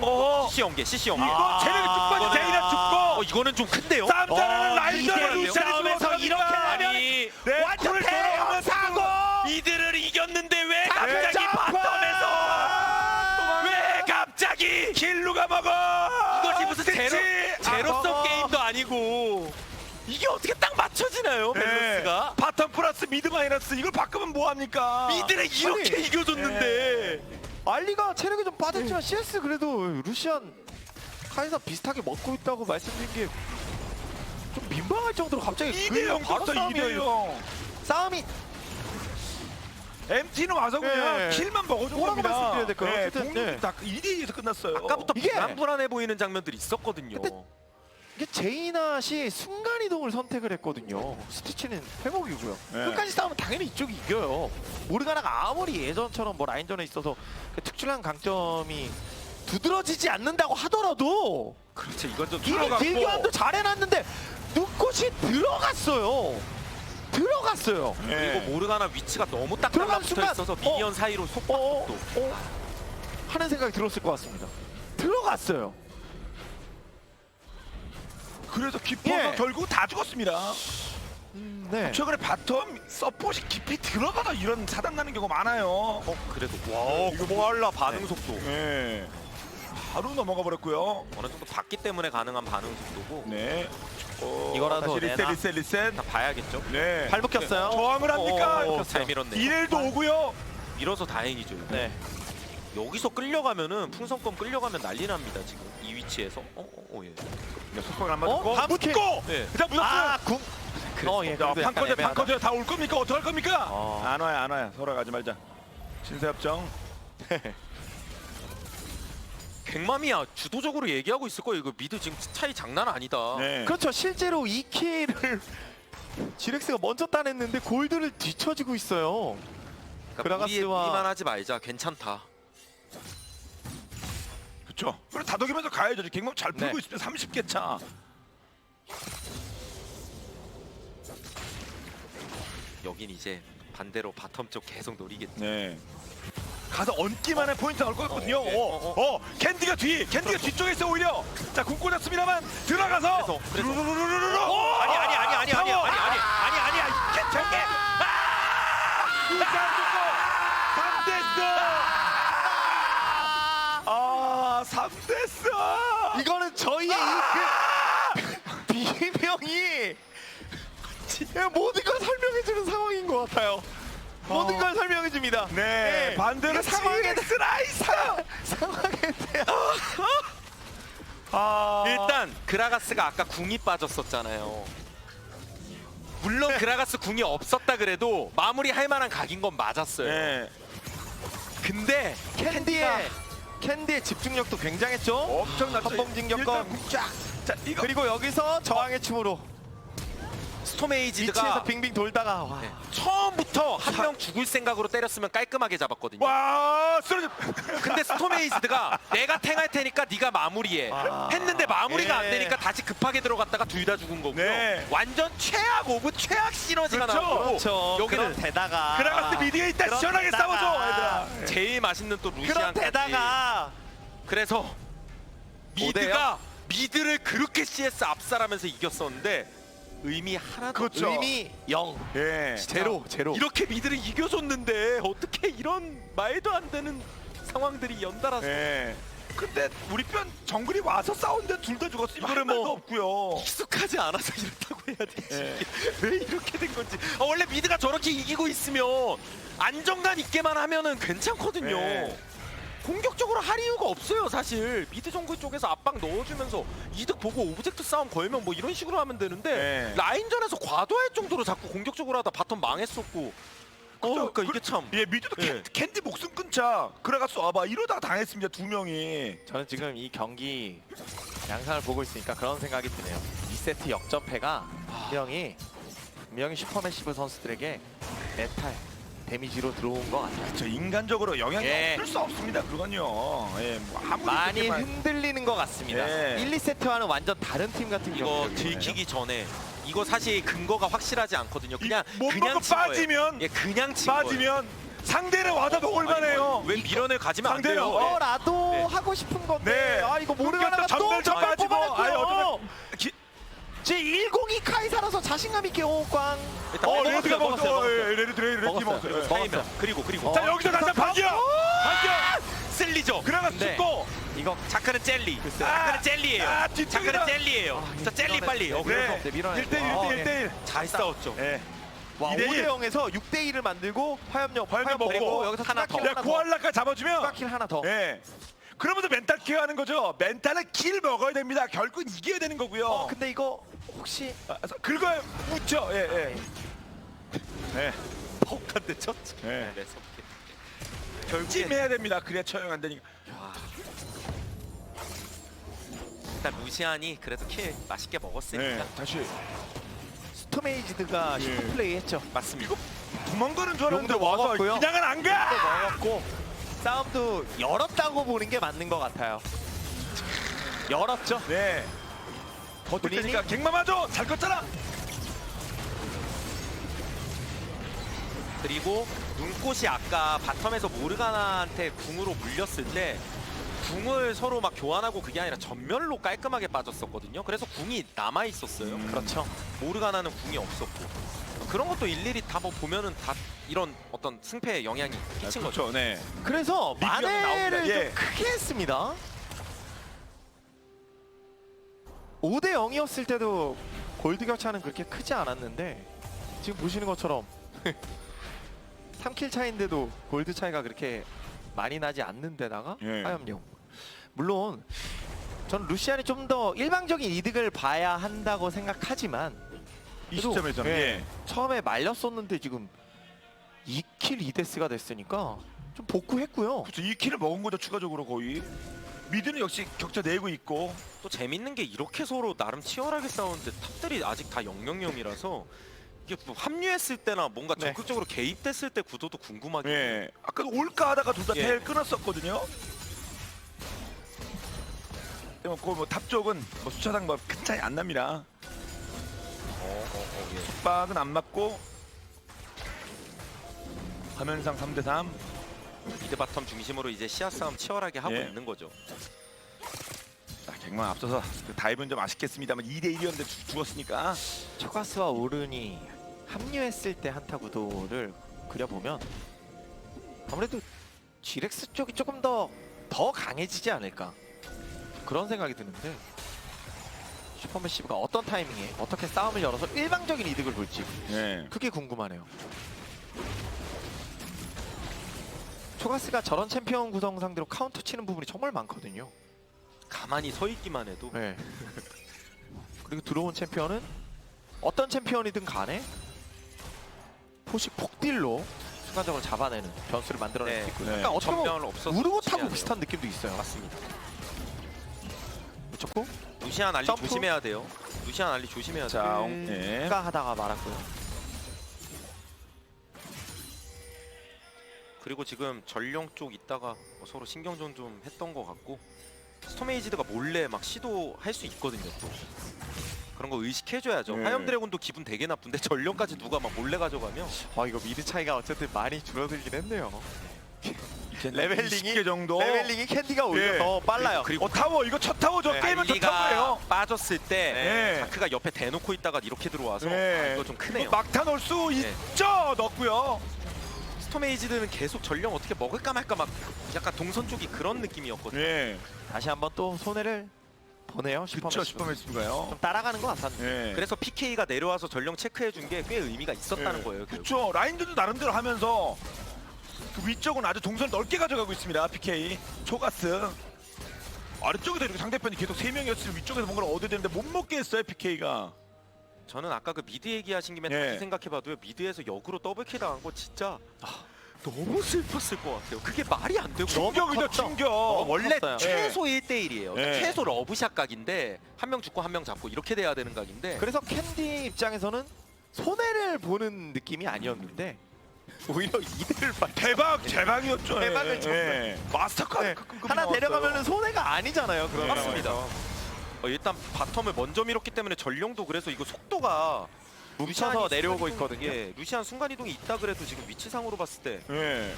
어. CC 연계, CC 연계. 이거 체력이 쭉 빠진 이거는- 제이나 죽고. 이거는 좀 큰데요. 쌈자는 라인전을 이게 루시안이 싸움에서 이렇게 하면 아니 네, 콜을 돌아오면 사고. 이들을 이겼는데 왜 갑자기 바텀에서 왜 갑자기 킬루가 먹어. 이것이 무슨 그치? 제로섬 아, 게임도 아니고 이게 어떻게 딱 맞춰지나요 밸런스가? 바텀 플러스 미드 마이너스 이걸 바꾸면 뭐 합니까? 미드를 이렇게 아니, 이겨줬는데 알리가 체력이 좀 빠졌지만 CS 그래도 루시안 카이사 비슷하게 먹고 있다고 말씀드린 게 좀 민망할 정도로 갑자기 2대0 바로 떴어 싸움이에요. 2대0. 싸움이 MT는 와서 그냥 네. 킬만 먹어준 뭐라고 겁니다. 말씀드려야 될까요? 네, 어쨌든, 동료들 네. 다 2대2에서 끝났어요. 아까부터 이게- 불안불안해 보이는 장면들이 있었거든요. 근데- 이게 제이낫이 순간이동을 선택을 했거든요. 스티치는 회복이고요. 네. 끝까지 싸우면 당연히 이쪽이 이겨요. 모르가나가 아무리 예전처럼 뭐 라인전에 있어서 그 특출난 강점이 두드러지지 않는다고 하더라도 그렇죠. 이건 좀 이미 딜교환도 잘해놨는데 눈꽃이 들어갔어요. 네. 그리고 모르가나 위치가 너무 딱 들어간 달라붙어 순간, 있어서 미니언 사이로 속박도 하는 생각이 들었을 것 같습니다. 들어갔어요. 그래서 깊어서 예. 결국 다 죽었습니다. 네. 최근에 바텀 서폿이 깊이 들어가다 이런 사단 나는 경우가 많아요. 그래도 와 이거 코알라 반응 속도 네. 바로 넘어가 버렸고요. 어느 정도 봤기 때문에 가능한 반응 속도고 네. 이거라도 다시 리셋 내나? 리셋 리셋. 일단 봐야겠죠. 네. 발목 꼈어요. 저항을 합니까? 잘 밀었네. 이렐도 오고요. 밀어서 다행이죠. 이거. 네. 여기서 끌려가면은 풍선껌 끌려가면 난리 납니다 지금 이 위치에서. 예. 네, 속박을 안 맞았고. 다음 스킬. 묻고. 네. 일단 묻었어요. 아, 궁. 예. 자, 그래도 약간 판커제 애매하다. 판커제 다 올 겁니까? 어떡할 겁니까? 어. 안 와요 안 와요. 서로 가지 말자. 신세협정. 갱맘이야 주도적으로 얘기하고 있을 거예요. 이거 미드 지금 차이 장난 아니다. 네. 그렇죠. 실제로 2킬을 지렉스가 먼저 따냈는데 골드를 뒤처지고 있어요. 그러니까 그라가스와- 무리만 하지 말자. 괜찮다. 그렇죠. 그리고 다독이면서 가야죠. 갱몸 잘 풀고 네. 있으면 30개 차. 여긴 이제 반대로 바텀 쪽 계속 노리겠지. 네. 가서 얹기만 해 포인트 나올 거거든요. 캔디가 캔디가 뒤쪽에 있어 오히려. 자, 궁 꽂았습니다만 들어가서. 그래서. 루루루루루루. 아니. 상어. 괜찮게. 아, 3대스. 이거는 저희의 비명이 모든 걸 설명해주는 상황인 것 같아요. 모든 걸 설명해줍니다. 네, 반대로 상황에 스라이스. 상황에 대한 일단 그라가스가 아까 궁이 빠졌었잖아요. 물론 그라가스 궁이 없었다 그래도 마무리할 만한 각인 건 맞았어요. 네. 근데 캔디의 집중력도 굉장했죠. 엄청났죠. 한방 진격권. 일단 쫙. 자, 이거 그리고 여기서 저항의 춤으로 스톰에이지드가 위치에서 빙빙 돌다가 와. 네, 처음부터 한 명 죽을 생각으로 때렸으면 깔끔하게 잡았거든요. 와 쓰러져. 근데 스톰에이지드가 내가 탱할 테니까 네가 마무리해 했는데 마무리가 안 예. 되니까 다시 급하게 들어갔다가 둘 다 죽은 거고요. 네. 완전 최악 오브 최악 시너지가 그렇죠. 나왔고 그렇죠. 여기는 그런 데다가 그라가스 미디에 있다 그런 시원하게 데다가 싸워줘 얘들아. 제일 맛있는 또 그런 루시안까지. 데다가 그래서 미드가 미드를 그렇게 CS 압살하면서 이겼었는데 의미 하나도 그렇죠. 의미 0 예. 제로 이렇게 미드를 이겨줬는데 어떻게 이런 말도 안 되는 상황들이 연달아서 예. 근데 우리 편 정글이 와서 싸우는데 둘 다 죽었어. 이거는 이거는 뭐- 뭐 없고요. 익숙하지 않아서 이렇다고 해야 되지. 예. 왜 이렇게 된 건지. 원래 미드가 저렇게 이기고 있으면 안정감 있게만 하면은 괜찮거든요. 예. 공격적으로 할 이유가 없어요 사실. 미드 정글 쪽에서 압박 넣어주면서 이득 보고 오브젝트 싸움 걸면 뭐 이런 식으로 하면 되는데 예. 라인전에서 과도할 정도로 자꾸 공격적으로 하다 바텀 망했었고 그러니까 이게 참 예, 미드도 예. 캔디 목숨 끊자. 그래가서 와봐 이러다가 당했습니다 두 명이. 저는 지금 이 경기 양상을 보고 있으니까 그런 생각이 드네요. 2세트 역전패가 분명히 슈퍼매시브 선수들에게 메탈 데미지로 들어온 것 같아요. 저 인간적으로 영향이 예. 없을 수 없습니다. 그건요. 예, 뭐 아무리 많이 그렇게만- 흔들리는 것 같습니다. 예. 1, 2세트와는 완전 다른 팀 같은 이거 경우거든요. 들키기 전에 이거 사실 근거가 확실하지 않거든요. 그냥 못 그냥 먹고 친 거예요. 빠지면 예, 그냥 친 거예요. 빠지면 상대를 와다 먹을만해요. 왜 미련을 가지면 안 상대는 돼요? 이거라도 네. 하고 싶은 건데 네. 아 이거 모르가나가 그러니까 또 전멸점 전멸 빠지고, 아예 뽑아냈고요. 어쩌면 기- 제 102 카이사라서 자신감 있게 오광 일단 레드가 먹었어요. 먹었어. 레드 먹었어요. 먹었어요. 예. 타이밍. 그리고 자 여기서 가자 반격. 반격. 쓸리죠. 그래가 네. 죽고. 이거 자크는 젤리. 글쎄요. 자크는 젤리예요. 뒤쪽이다. 자크는 젤리예요. 자 젤리 빨리. 그래서 네, 밀어내고. 1대1 아, 1대1 1대1. 잘 싸웠죠. 예. 와 2대1. 5대 0에서 6대 1을 만들고 화염력 화염력 먹고 그리고 여기서 하나 더. 야 코알라까지 잡아주면. 추가킬 하나 더. 예. 그러면서 멘탈 케어하는 거죠. 멘탈은 킬 먹어야 됩니다. 결국은 이겨야 되는 거고요. 근데 이거 혹시 긁어요. 묻죠. 예, 예. 예. 퍽한데 쳤죠. 예. 결국에 찜해야 됩니다. 그래야 처형 안 되니까. 일단 루시안이 그래도 킬 맛있게 먹었으니까 예. 다시 스톰에이지드가 예. 슈퍼 플레이 했죠. 맞습니다. 도망가는 줄 알았는데 용도 와서 먹었고요. 그냥은 안 가. 또 먹었고 싸움도 열었다고 보는 게 맞는 것 같아요. 열었죠. 네. 버틸 본인이- 테니까 갱마마죠. 잘 컸잖아. 그리고 눈꽃이 아까 바텀에서 모르가나한테 궁으로 물렸을 때 궁을 서로 막 교환하고 그게 아니라 전멸로 깔끔하게 빠졌었거든요. 그래서 궁이 남아 있었어요. 그렇죠. 모르가나는 궁이 없었고 그런 것도 일일이 다 뭐 보면은 다 이런 어떤 승패에 영향이 끼친 거죠. 그렇죠. 네. 그래서 리뷰가 만회를 나옵니다. 예. 좀 크게 했습니다. 5대 0이었을 때도 골드 격차는 그렇게 크지 않았는데 지금 보시는 것처럼 3킬 차인데도 골드 차이가 그렇게 많이 나지 않는 데다가 예. 화염용. 물론 저는 루시안이 좀 더 일방적인 이득을 봐야 한다고 생각하지만 이 그래도, 시점에서는 예, 예. 처음에 말렸었는데 지금 2킬 2데스가 됐으니까 좀 복구했고요. 그렇죠. 2킬을 먹은 거죠. 추가적으로 거의. 미드는 역시 격차 내고 있고. 또 재밌는 게 이렇게 서로 나름 치열하게 싸우는데 탑들이 아직 다 000이라서 이게 뭐 합류했을 때나 뭔가 네. 적극적으로 개입됐을 때 구도도 궁금하긴 해요. 예. 아까도 올까 하다가 둘 다 예. 텔 끊었었거든요. 그탑 쪽은 뭐 수차상 뭐 큰 차이 안 납니다. 예. 속박은 안 맞고 화면상 3대3. 미드 바텀 중심으로 이제 시야 싸움 치열하게 하고 예. 있는 거죠. 자, 갱만 앞서서 그 다이브는 좀 아쉽겠습니다만 2대1이었는데 죽었으니까. 초가스와 오른이 합류했을 때 한타 구도를 그려보면 아무래도 GX 쪽이 조금 더 강해지지 않을까 그런 생각이 드는데 슈퍼매시브가 어떤 타이밍에 어떻게 싸움을 열어서 일방적인 이득을 볼지 예. 그게 궁금하네요. 초가스가 저런 챔피언 구성 상대로 카운터 치는 부분이 정말 많거든요. 가만히 서 있기만 해도 네. 그리고 들어온 챔피언은 어떤 챔피언이든 간에 포식 폭딜로 순간적으로 잡아내는 변수를 만들어낼 수 네. 있고 네. 약간 어떻게 보면 전멸 없어서 우르고타고 지지 비슷한 느낌도 있어요. 않아요. 맞습니다. 맞췄고 루시안 알리 점프? 조심해야 돼요. 루시안 알리 조심해야 돼요. 자, 예. 하다가 말았고요. 그리고 지금 전령 쪽 있다가 서로 신경전 좀 했던 것 같고 스톰에이지드가 몰래 막 시도할 수 있거든요. 또 그런 거 의식해줘야죠. 네. 화염 드래곤도 기분 되게 나쁜데 전령까지 누가 막 몰래 가져가면 아 이거 미드 차이가 어쨌든 많이 줄어들긴 했네요. 이제 레벨링이- 20개 정도. 레벨링이 캔디가 오히려 예. 더 빨라요. 그리고 타워 이거 첫 타워죠. 네, 게임은 첫 알리가 타워예요. 빠졌을 때 네. 자크가 옆에 대놓고 있다가 이렇게 들어와서 네. 아, 이거 좀 크네요. 막타 넣을 수 네. 있죠. 넣었고요. 스톰에이지드는 계속 전령 어떻게 먹을까 말까 막 약간 동선 쪽이 그런 느낌이었거든요. 예. 다시 한번 또 손해를 보네요. 그쵸 슈퍼매시브가요. 좀 따라가는 것 같았는데. 예. 그래서 PK가 내려와서 전령 체크해 준 게 꽤 의미가 있었다는 예. 거예요. 결국. 그쵸. 라인들도 나름대로 하면서 그 위쪽은 아주 동선 넓게 가져가고 있습니다. PK 초가스. 아래쪽에서 이렇게 상대편이 계속 3명이었으면 위쪽에서 뭔가를 얻어야 되는데 못 먹게 했어요. PK가. 저는 아까 그 미드 얘기하신 김에 예. 다시 생각해봐도요. 미드에서 역으로 더블킬 당한 거 진짜 너무 슬펐을 것 같아요. 그게 말이 안 되고 충격이죠. 컸죠. 충격. 원래 컸어요. 최소 1대1이에요. 예. 최소 러브샷 각인데 한 명 죽고 한 명 잡고 이렇게 돼야 되는 각인데 그래서 캔디 입장에서는 손해를 보는 느낌이 아니었는데 오히려 이득을 받. 대박이었죠. 대박을 예. 쳤어요. 예. 마스터카드 네. 급급이 하나 나왔어요. 데려가면은 손해가 아니잖아요. 그런 맞습니다. 상황에서. 일단 바텀을 먼저 밀었기 때문에 전령도 그래서 이거 속도가 뭉쳐서 루시안이 내려오고 순간이동- 있거든요. 예, 루시안 순간이동이 있다 그래도 지금 위치상으로 봤을 때 예.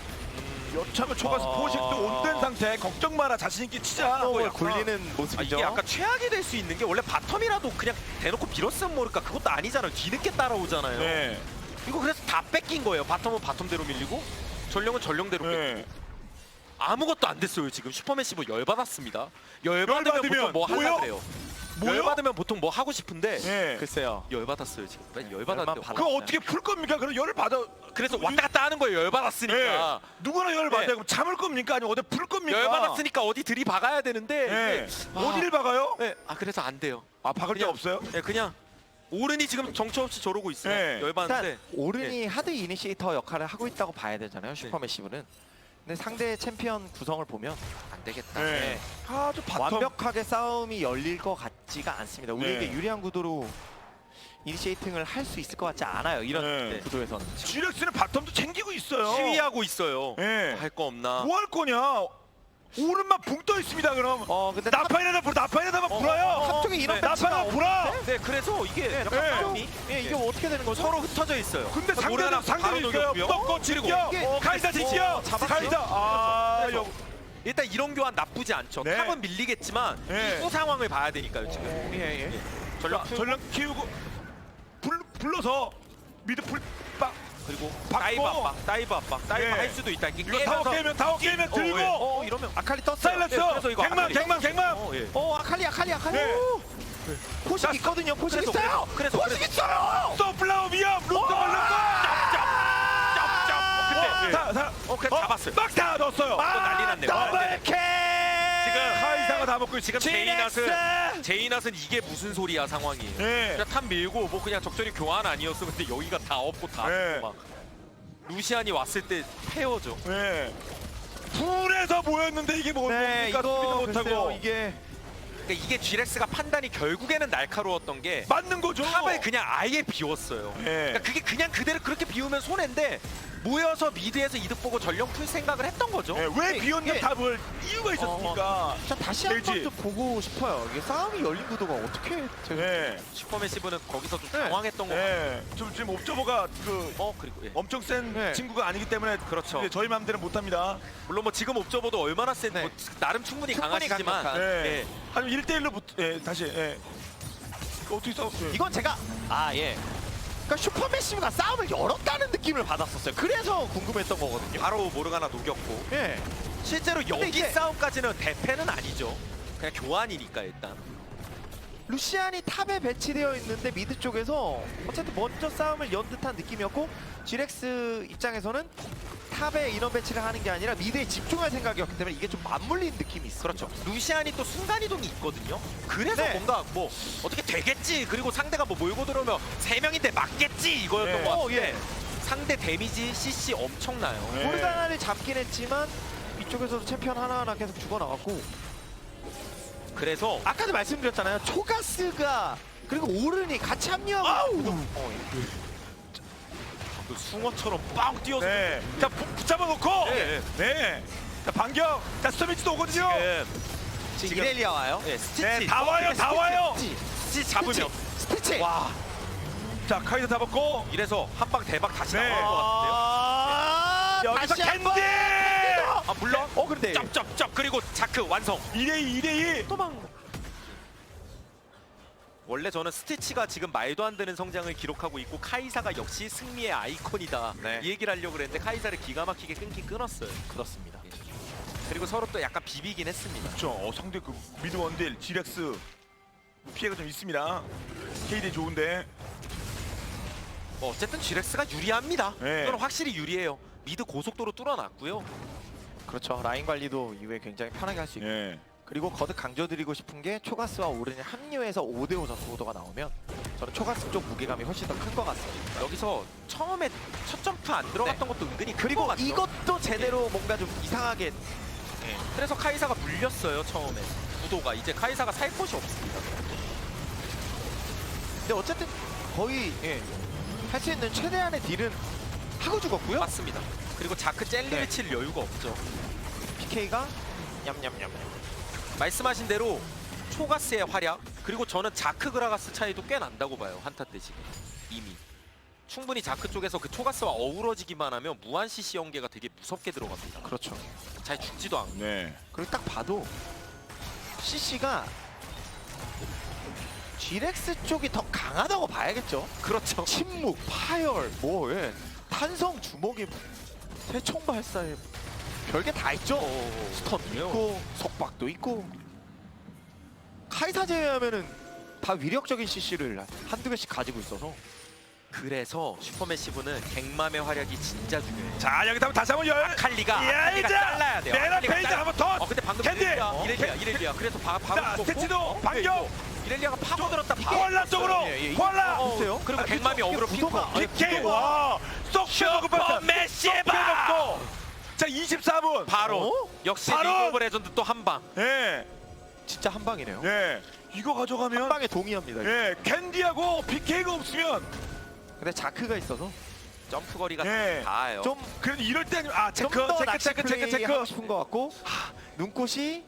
여차면 초가스 아. 포식도 온된 상태. 걱정 마라. 자신 있게 치자. 을 약간- 굴리는 모습이죠. 이게 약간 최악이 될 수 있는 게 원래 바텀이라도 그냥 대놓고 밀었으면 모를까 그것도 아니잖아요. 뒤늦게 따라오잖아요. 네. 이거 그래서 다 뺏긴 거예요. 바텀은 바텀대로 밀리고 전령은 전령대로 뺏기고 네. 아무것도 안 됐어요. 지금 슈퍼매시브 열받았습니다. 열받으면 열받으면 보통 뭐 뭐요? 하려고 그래요. 뭐요? 열받으면 보통 뭐 하고 싶은데 네. 글쎄요. 열받았어요 지금. 열받았는데 열만 화- 받아. 그거 어떻게 풀 겁니까? 그럼 열을 받아. 그래서 왔다 갔다 하는 거예요. 열받았으니까. 누구나 열을 받아요. 네. 그럼 참을 겁니까? 아니면 어디 풀 겁니까? 열받았으니까 어디 들이박아야 되는데 네. 이게- 어디를 박아요? 네. 아 그래서 안 돼요. 아 박을 데 그냥- 없어요? 네, 그냥 오른이 지금 정처 없이 저러고 있어요. 네. 열받는데 일단 오른이 하드 이니시에이터 역할을 하고 있다고 봐야 되잖아요. 슈퍼매시브는. 근데 상대 챔피언 구성을 보면 안 되겠다. 네. 아주 바텀. 완벽하게 싸움이 열릴 것 같지가 않습니다. 우리에게 네. 유리한 구도로 이니시에이팅을 할 수 있을 것 같지 않아요. 이런 네. 구도에서는. GX는 바텀도 챙기고 있어요. 시위하고 있어요. 예. 할 거 없나? 뭐 할 거냐? 오른만 붕 떠 있습니다. 그럼. 근데 나파에다 불어. 나파에다만 불어요. 한쪽에 이런 네. 배치가 나파에다 불어. 네, 그래서 이게 약간 네. 싸움이 예, 이게 어떻게 되는 거죠? 서로 흩어져 있어요. 근데 모르가나 상대도 바로 있어요. 녹였고요. 꺾고 지켜. 이게- 카이사 지켜. 잡았죠? 카이사. 아, 그래서 여. 일단 이런 교환 나쁘지 않죠. 네. 탑은 밀리겠지만 네. 이 상황을 봐야 되니까요 지금. 예, 예. 전력 풀고 전력 키우고 불러서 미드 풀빡. 그리고 받고. 다이브 압박, 다이브 압박, 다이브 네. 할 수도 있다. 이게 이거 타워 깨면 들고. 예. 이러면 아칼리 떴어요. 사일런스. 그래서 이거 갱망 아칼리. 갱망. 예. 아칼리. 네. 오! 포식 있거든요. 포식 그래서, 있어요. 그래서, 포식 있어요. 또 플라워 위험. 룩도 걸렸고. 어, 그냥 잡았어요. 막다 넣었어요. 또 난리 났네요. 더블캐. 지금 카이사가 다 먹고 지금 GX. 제이낫은 이게 무슨 소리야 상황이. 예. 그냥 탑 밀고 뭐 그냥 적절히 교환 아니었어. 근데 여기가 다 없고 다 네. 없고 막 루시안이 왔을 때 페어죠. 예. 불에서 모였는데 이게 네, 뭡니까? 이거 수비도 글쎄요, 못하고 이게 그러니까 이게 GX가 판단이 결국에는 날카로웠던 게 맞는 거죠. 탑을 그냥 아예 비웠어요. 예. 그러니까 그게 그냥 그대로 그렇게 비우면 손해인데 모여서 미드에서 이득 보고 전령 풀 생각을 했던 거죠. 예, 왜 비웠냐 이게- 탑을 이유가 있었으니까. 자 다시 한 번 되지. 좀 보고 싶어요. 이게 싸움이 열린 구도가 어떻게 예. 슈퍼매시브는 거기서 좀 네. 당황했던 거 같아요. 예. 지금 옵저버가 그 그리고 예. 엄청 센 네. 친구가 아니기 때문에 그렇죠. 이제 저희 마음대로 못 합니다. 물론 뭐 지금 옵저버도 얼마나 센 네. 뭐 나름 충분히 충분히 강하시지만 강력한. 예. 예. 아니면 1대1로 예, 다시 예. 어떻게 싸워? 예. 이건 제가 그러니까 슈퍼매시브가 싸움을 열었다는 느낌을 받았었어요. 그래서 궁금했던 거거든요. 바로 모르가나 녹였고 예. 실제로 여기 이게- 싸움까지는 대패는 아니죠. 그냥 교환이니까 일단. 루시안이 탑에 배치되어 있는데 미드 쪽에서 어쨌든 먼저 싸움을 연 듯한 느낌이었고 GX 입장에서는 탑에 인원 배치를 하는 게 아니라 미드에 집중할 생각이었기 때문에 이게 좀 맞물린 느낌이 있어요. 그렇죠. 루시안이 또 순간이동이 있거든요. 그래서 네. 뭔가 뭐 어떻게 되겠지. 그리고 상대가 뭐 몰고 들어오면 3명인데 맞겠지 이거였던 네. 것 같은데 예. 상대 데미지 CC 엄청나요. 네. 모르가나를 잡긴 했지만 이쪽에서도 챔피언 하나하나 계속 죽어나갔고 그래서 아까도 말씀드렸잖아요. 초가스가 그리고 오른이 같이 합류하고 그 숭어처럼 빵 뛰어서 네. 자 붙잡아 놓고. 네. 네. 자 반격. 자 스토미치도 오거든요. 지금 이렐리아 와요. 네, 스티치 네, 다 와요, 다 와요. 스티치 잡으면 스티치. 와 자 카이사 잡았고. 이래서 한 방 대박 다시 네. 나올 것 같은데요. 여기서 다시 한 캔디. 번. 아 물론 근데 쩝쩝쩝 그리고 자크 완성. 2대2 2대2. 또방 원래 저는 스티치가 지금 말도 안 되는 성장을 기록하고 있고 카이사가 역시 승리의 아이콘이다 네. 이 얘기를 하려고 그랬는데 카이사를 기가 막히게 끊었어요. 그렇습니다. 그리고 서로 또 약간 비비긴 했습니다. 그렇죠. 상대 그 미드 원딜 지렉스 피해가 좀 있습니다. KD 좋은데. 뭐 어쨌든 GRX가 유리합니다. 네. 이건 확실히 유리해요. 미드 고속도로 뚫어놨고요. 그렇죠. 라인 관리도 이후에 굉장히 편하게 할 수 있고. 예. 그리고 거듭 강조드리고 싶은 게 초가스와 오른이 합류해서 5대5 전투 구도가 나오면 저는 초가스 쪽 무게감이 훨씬 더 큰 것 같습니다. 여기서 처음에 첫 점프 안 들어갔던 것도 은근히 큰 그리고 것 같죠. 이것도 제대로 뭔가 좀 이상하게 예. 그래서 카이사가 물렸어요 처음에. 구도가 이제 카이사가 살 곳이 없습니다. 근데 어쨌든 거의 할 수 있는 최대한의 딜은 하고 죽었고요. 맞습니다. 그리고 자크 젤리를 네. 칠 여유가 없죠. PK가 냠냠냠. 말씀하신 대로 초가스의 활약 그리고 저는 자크 그라가스 차이도 꽤 난다고 봐요. 한타 때 지금 이미 충분히 자크 쪽에서 그 초가스와 어우러지기만 하면 무한 CC 연계가 되게 무섭게 들어갑니다. 그렇죠. 잘 죽지도 않고. 네. 그리고 딱 봐도 CC가 GRX 쪽이 더 강하다고 봐야겠죠. 그렇죠. 침묵, 파열, 탄성 주먹이 세총 발사에 별게 다 있죠. 스턴도 있고 속박도 있고. 카이사 제외하면은 다 위력적인 CC를 한두 개씩 가지고 있어서 그래서 슈퍼매시브는 갱맘의 활약이 진짜 중요해요. 자 여기서 다시 한번 열. 아칼리가 이해이자! 잘라야 돼요. 메라 아칼리가 페이지 잘라- 한번 더! 근데 방금 캔디! 이렐리아. 그래서 바로 자 죽었고. 스티치도 반격. 이렐리아가 파고들었다. 바로 코알라 쪽으로. 코알라. 보세요. 그리고 갱맘이 어그로 구도가 핑퐁. PK 와. 쏙 슈퍼매시브! 자 24분. 바로 역시 바로! 리그 오브 레전드 또 한 방. 예. 진짜 한 방이네요. 예. 이거 한 가져가면 방에 동의합니다. 예 캔디하고 PK가 없으면 근데 자크가 있어서 점프 거리가 예. 닿아요. 좀 그래도 이럴 때는 좀 더 낚시 플레이 체크. 하고 싶은 것 같고 눈꽃이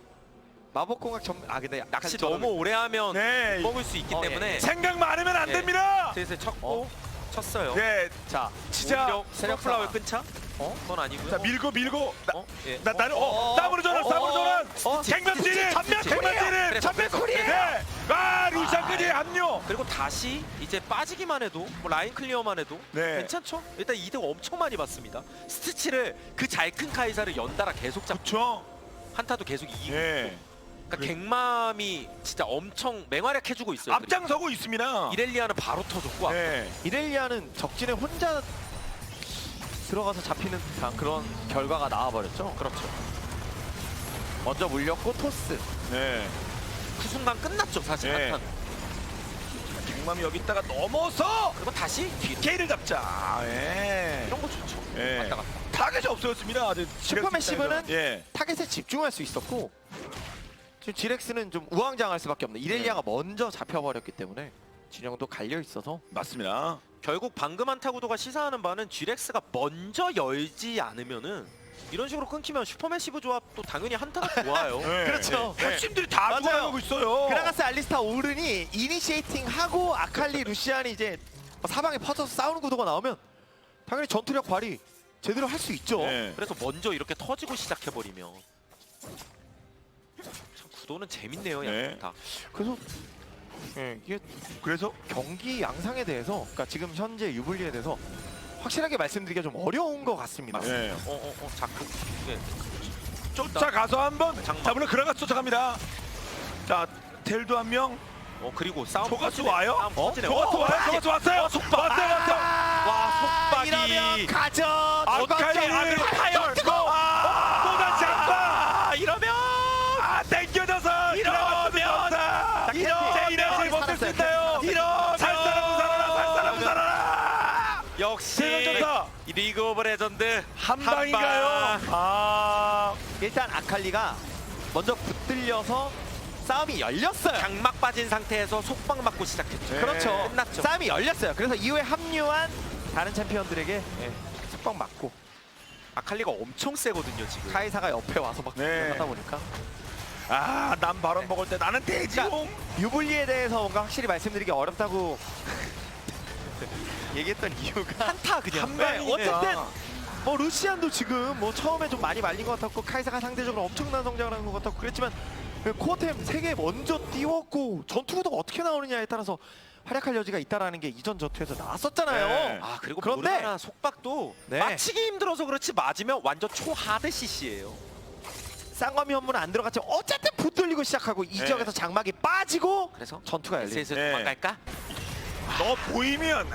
마법공학 근데 약간 낚시 저는 너무 오래 하면 네. 먹을 수 있기 때문에 생각 많으면 안 예. 됩니다. 슬슬 쳤고 쳤어요. 예. 자 진짜 오히려 세력플라워를 끊자? 그건 아니고요. 자 밀고 예. 나는 땀으로 전환 갱면질이 갱면질이 전면 쿨이에요. 네. 아 루시안까지 합류. 그리고 다시 이제 빠지기만 해도 뭐 라인 클리어만 해도 네. 괜찮죠? 일단 이득 엄청 많이 봤습니다. 스티치를 그 잘 큰 카이사를 연달아 계속 잡고 그렇죠. 한타도 계속 이기고 예. 그러니까 갱맘이 진짜 엄청 맹활약해주고 있어요. 앞장서고 있습니다. 이렐리아는 바로 터졌고 네. 이렐리아는 적진에 혼자 들어가서 잡히는 듯한 그런 결과가 나와버렸죠. 그렇죠. 먼저 물렸고 토스. 네. 그 순간 끝났죠 사실 네. 한타는. 빅맘이 여기 있다가 넘어서 그리고 다시 뒤로 K를 잡자. 예. 이런 거 좋죠. 예. 왔다 갔다. 타겟이 없어졌습니다. 슈퍼매시브는 예. 타겟에 집중할 수 있었고 지금 GRX는 좀 우왕좌왕할 수밖에 없네. 이렐리아가 먼저 잡혀버렸기 때문에 진영도 갈려 있어서 맞습니다. 결국 방금 한타 구도가 시사하는 바는 GRX가 먼저 열지 않으면은 이런 식으로 끊기면 슈퍼매시브 조합도 당연히 한타가 좋아요. 네. 그렇죠. 네. 핵심들이 다 맞아요. 돌아가고 있어요. 그라가스 알리스타 오른이 이니시에이팅 하고 아칼리 루시안이 이제 사방에 퍼져서 싸우는 구도가 나오면 당연히 전투력 발휘 제대로 할 수 있죠. 네. 그래서 먼저 이렇게 터지고 시작해버리면 참 구도는 재밌네요. 네. 양쪽 다. 그래서 이게 그래서 경기 양상에 대해서 그러니까 지금 현재 유불리에 대해서 확실하게 말씀드리기가 좀 어려운 것 같습니다. 네. 자크. 네. 쫓아가서 한번 장막. 자 물론 그라가스 쫓아갑니다. 자 텔도 한 명. 그리고 싸움. 조가스 터지네. 와요? 싸움 터지네. 조가스 와요? 조가스 왔어요? 속박. 왔어요. 와 속박이. 이러면 가져. 아칼리 파열. 또다시 한방. 이러면. 땡겨져서 이러면 못할 수 있나요? 살살하고 살아라. 역시 대단하다. 이 리그 오브 레전드 한 방인가요? 일단 아칼리가 먼저 붙들려서 싸움이 열렸어요. 장막 빠진 상태에서 속박 맞고 시작했죠. 네. 그렇죠. 끝났죠. 싸움이 열렸어요. 그래서 이후에 합류한 다른 챔피언들에게 속박 맞고 아칼리가 엄청 세거든요 지금. 카이사가 옆에 와서 막 네. 하다 보니까 난 바론 먹을 때 나는 돼지용. 유불리에 대해서 뭔가 확실히 말씀드리기 어렵다고 얘기했던 이유가 한타 그냥. 한 네, 방이니까. 어쨌든 뭐 루시안도 지금 뭐 처음에 좀 많이 말린 것 같았고 카이사가 상대적으로 엄청난 성장을 한 것 같았고 그랬지만 코어템 3개 먼저 띄웠고 전투 구도가 어떻게 나오느냐에 따라서 활약할 여지가 있다라는 게 이전 전투에서 나왔었잖아요. 네. 아 그리고 그런데- 모르가나 속박도 네. 맞히기 힘들어서 그렇지 맞으면 완전 초하드 CC예요. 쌍검이 현무는 안 들어갔지만 어쨌든 붙들리고 시작하고 이 네. 지역에서 장막이 빠지고 그래서 전투가 열리죠. 슬슬 네. 도망갈까? 너 보이면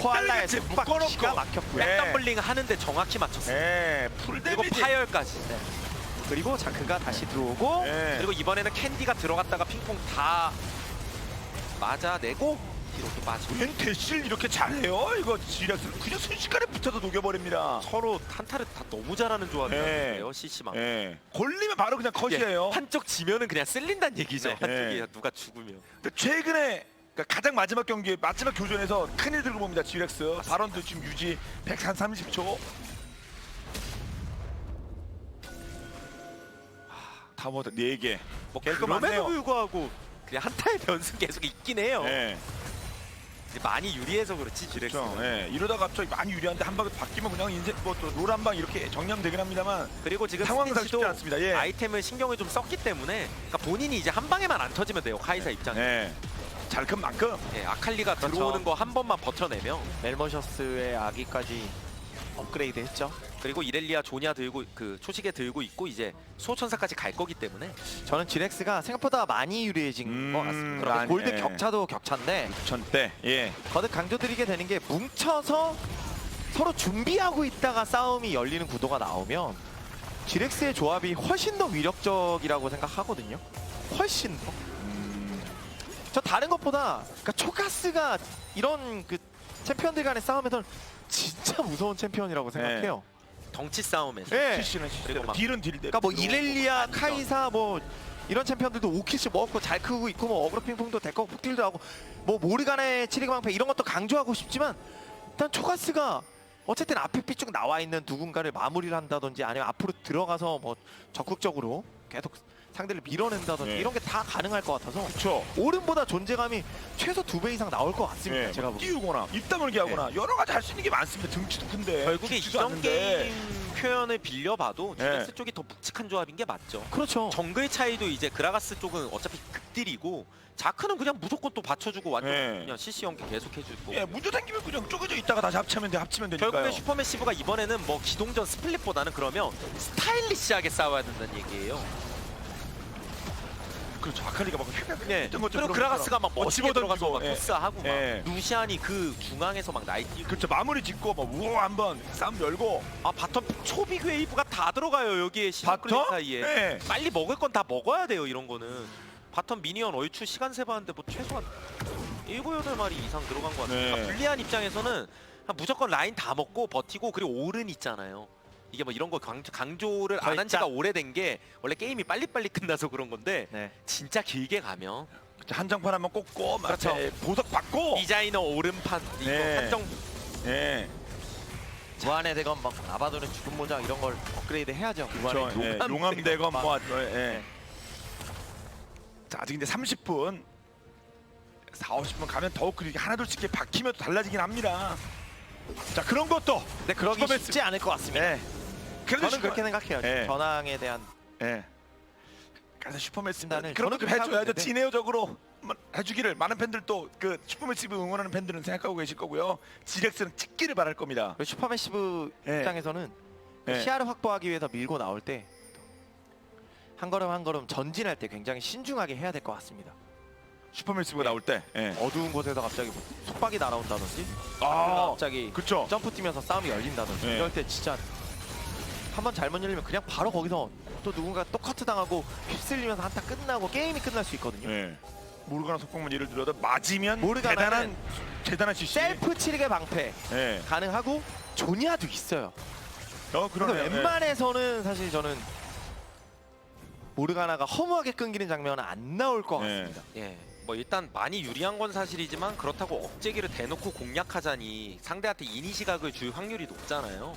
코알라의 특별히 속박 기가 묶어놓고. 막혔고요. 네. 백덤블링 하는데 정확히 맞췄어요. 풀 그리고 데미지. 파열까지. 그리고 자크가 다시 들어오고 네. 그리고 이번에는 캔디가 들어갔다가 핑퐁 다 맞아내고 뒤로 또 빠지고. 웬 대실 이렇게 잘해요? 이거 지략스 그냥 순식간에 붙어서 녹여버립니다. 서로 한타를 다 너무 잘하는 조합이에요. 네. CC만. 예. 걸리면 바로 그냥 컷이에요. 한쪽 지면은 그냥 쓸린다는 얘기죠. 네. 한쪽이 네. 누가 죽으면. 근데 최근에 그러니까 가장 마지막 경기 마지막 교전에서 큰일 들고 봅니다. 지렉스 발언도 지금 유지 130초. 타워도 4개. 뭐 깔끔하네요. 그럼에도 불구하고 그냥 한타의 변수 계속 있긴 해요. 예. 근데 많이 유리해서 그렇지 지렉스. 그렇죠. 예. 이러다 갑자기 많이 유리한데 한 방에 바뀌면 그냥 인생 뭐롤 한 방 이렇게 정리하면 합니다만 그리고 지금 상황상 쉽지 스탠시도 않습니다. 예. 아이템을 신경을 좀 썼기 때문에 그러니까 본인이 이제 한 방에만 안 터지면 돼요. 카이사 입장에. 예. 잘 큰 만큼. 예, 아칼리가 그렇죠. 들어오는 거 한 번만 버텨내면 멜머셔스의 아기까지 업그레이드 했죠. 그리고 이렐리아 조냐 들고 그 초시계 들고 있고 이제 소천사까지 갈 거기 때문에 저는 지렉스가 생각보다 많이 유리해진 것 같습니다. 그런데 많이, 골드 예. 격차도 격차인데 6,000대. 예. 거듭 강조드리게 되는 게 뭉쳐서 서로 준비하고 있다가 싸움이 열리는 구도가 나오면 지렉스의 조합이 훨씬 더 위력적이라고 생각하거든요. 훨씬 더. 저 다른 것보다 그러니까 초가스가 이런 그 챔피언들 간의 싸움에서는 진짜 무서운 챔피언이라고 생각해요. 덩치 싸움에서 예. CC는 그리고 CC대로 막- 딜은 딜대로. 그러니까 뭐 이렐리아, 안정. 카이사 뭐 이런 챔피언들도 5킬씩 먹고 잘 크고 있고 뭐 어그로 핑퐁도 데커 북딜도 하고 뭐 모르간의 치리그 방패 이런 것도 강조하고 싶지만 일단 초가스가 어쨌든 앞에 삐쭉 나와 있는 누군가를 마무리를 한다든지 아니면 앞으로 들어가서 뭐 적극적으로 계속 상대를 밀어낸다든지 네. 이런 게 다 가능할 것 같아서 그렇죠. 오른보다 존재감이 최소 2배 이상 나올 것 같습니다. 예. 제가 보기엔. 띄우거나 입다물게 하거나 여러 가지 할 수 있는 게 많습니다. 등치도 큰데 결국에 죽지도 이전 않는데. 게임 표현을 빌려봐도 네. 지렉스 쪽이 더 묵직한 조합인 게 맞죠. 그렇죠. 정글 차이도 이제 그라가스 쪽은 어차피 극딜이고 자크는 그냥 무조건 또 받쳐주고 완전 네. 그냥 CC 연계 계속 해주고. 예, 문제 생기면 그냥 쪼개져 있다가 다시 합치면 되니까요. 결국에 슈퍼매시브가 이번에는 뭐 기동전 스플릿보다는 그러면 스타일리시하게 싸워야 된다는 얘기예요. 그렇죠. 아칼리가 막 네. 했던 것처럼 그리고 그라가스가 막 멋지게 들어가서 막 예. 토스하고 막 예. 루시안이 그 중앙에서 막 나이티고. 그렇죠. 마무리 짓고 막 우와 한번 싸움 열고 아 바텀 초빅 웨이브가 다 들어가요 여기에 시간 끌린 바텀? 사이에. 예. 빨리 먹을 건 다 먹어야 돼요 이런 거는. 바텀 미니언 얼추 시간 세봤는데 뭐 최소한 7, 8마리 이상 들어간 것 같아요. 네. 그러니까 불리한 입장에서는 무조건 라인 다 먹고 버티고 그리고 오른 있잖아요. 이게 뭐 이런 거 강조를 안 한 지가 오래된 게 원래 게임이 빨리빨리 끝나서 그런 건데 네. 진짜 길게 가면 한정판 한번 꽂고 막 그렇죠. 예, 보석 받고 디자이너 오른판 이거 네. 한정 예. 무한의 대검 막 아바도는 죽은 모장 이런 걸 업그레이드 해야죠. 그렇죠. 예. 용암대검 막- 뭐 예. 자, 아직 근데 30분 4, 50분 가면 더욱 그렇게 하나둘씩 박히면 또 달라지긴 합니다. 자, 그런 것도 근데 그러기 슈퍼매스- 쉽지 않을 것 같습니다. 예. 그래도 저는 그렇게 생각해요. 예. 전황에 대한 예. 그래서 슈퍼매스는 판단을 그런 저는 좀 그렇게 해줘야죠. 하고 있는데. 진에어적으로 해주기를 많은 팬들도 그 슈퍼매스 응원하는 팬들은 생각하고 계실 거고요. 지렉스는 찍기를 바랄 겁니다. 그리고 슈퍼매시브 예. 입장에서는 예. 시야를 확보하기 위해서 밀고 나올 때 한 걸음 한 걸음 전진할 때 굉장히 신중하게 해야 될 것 같습니다. 슈퍼매스가 예. 나올 때. 예. 어두운 곳에서 갑자기 뭐 속박이 날아온다든지 아, 갑자기 그렇죠. 점프 뛰면서 싸움이 열린다든지 예. 이럴 때 진짜 한 번 잘못 열리면 그냥 바로 거기서 또 누군가 또 커트 당하고 휩쓸리면서 한타 끝나고 게임이 끝날 수 있거든요. 예. 모르가나 속공만 예를 들어도 맞으면 모르가나는 대단한 CC. 셀프 치르게 방패 예. 가능하고 조니아도 있어요. 그러네요. 그래서 웬만해서는 사실 저는 모르가나가 허무하게 끊기는 장면은 안 나올 것 네. 같습니다. 예. 뭐 일단 많이 유리한 건 사실이지만 그렇다고 억제기를 대놓고 공략하자니 상대한테 이니시각을 줄 확률이 높잖아요.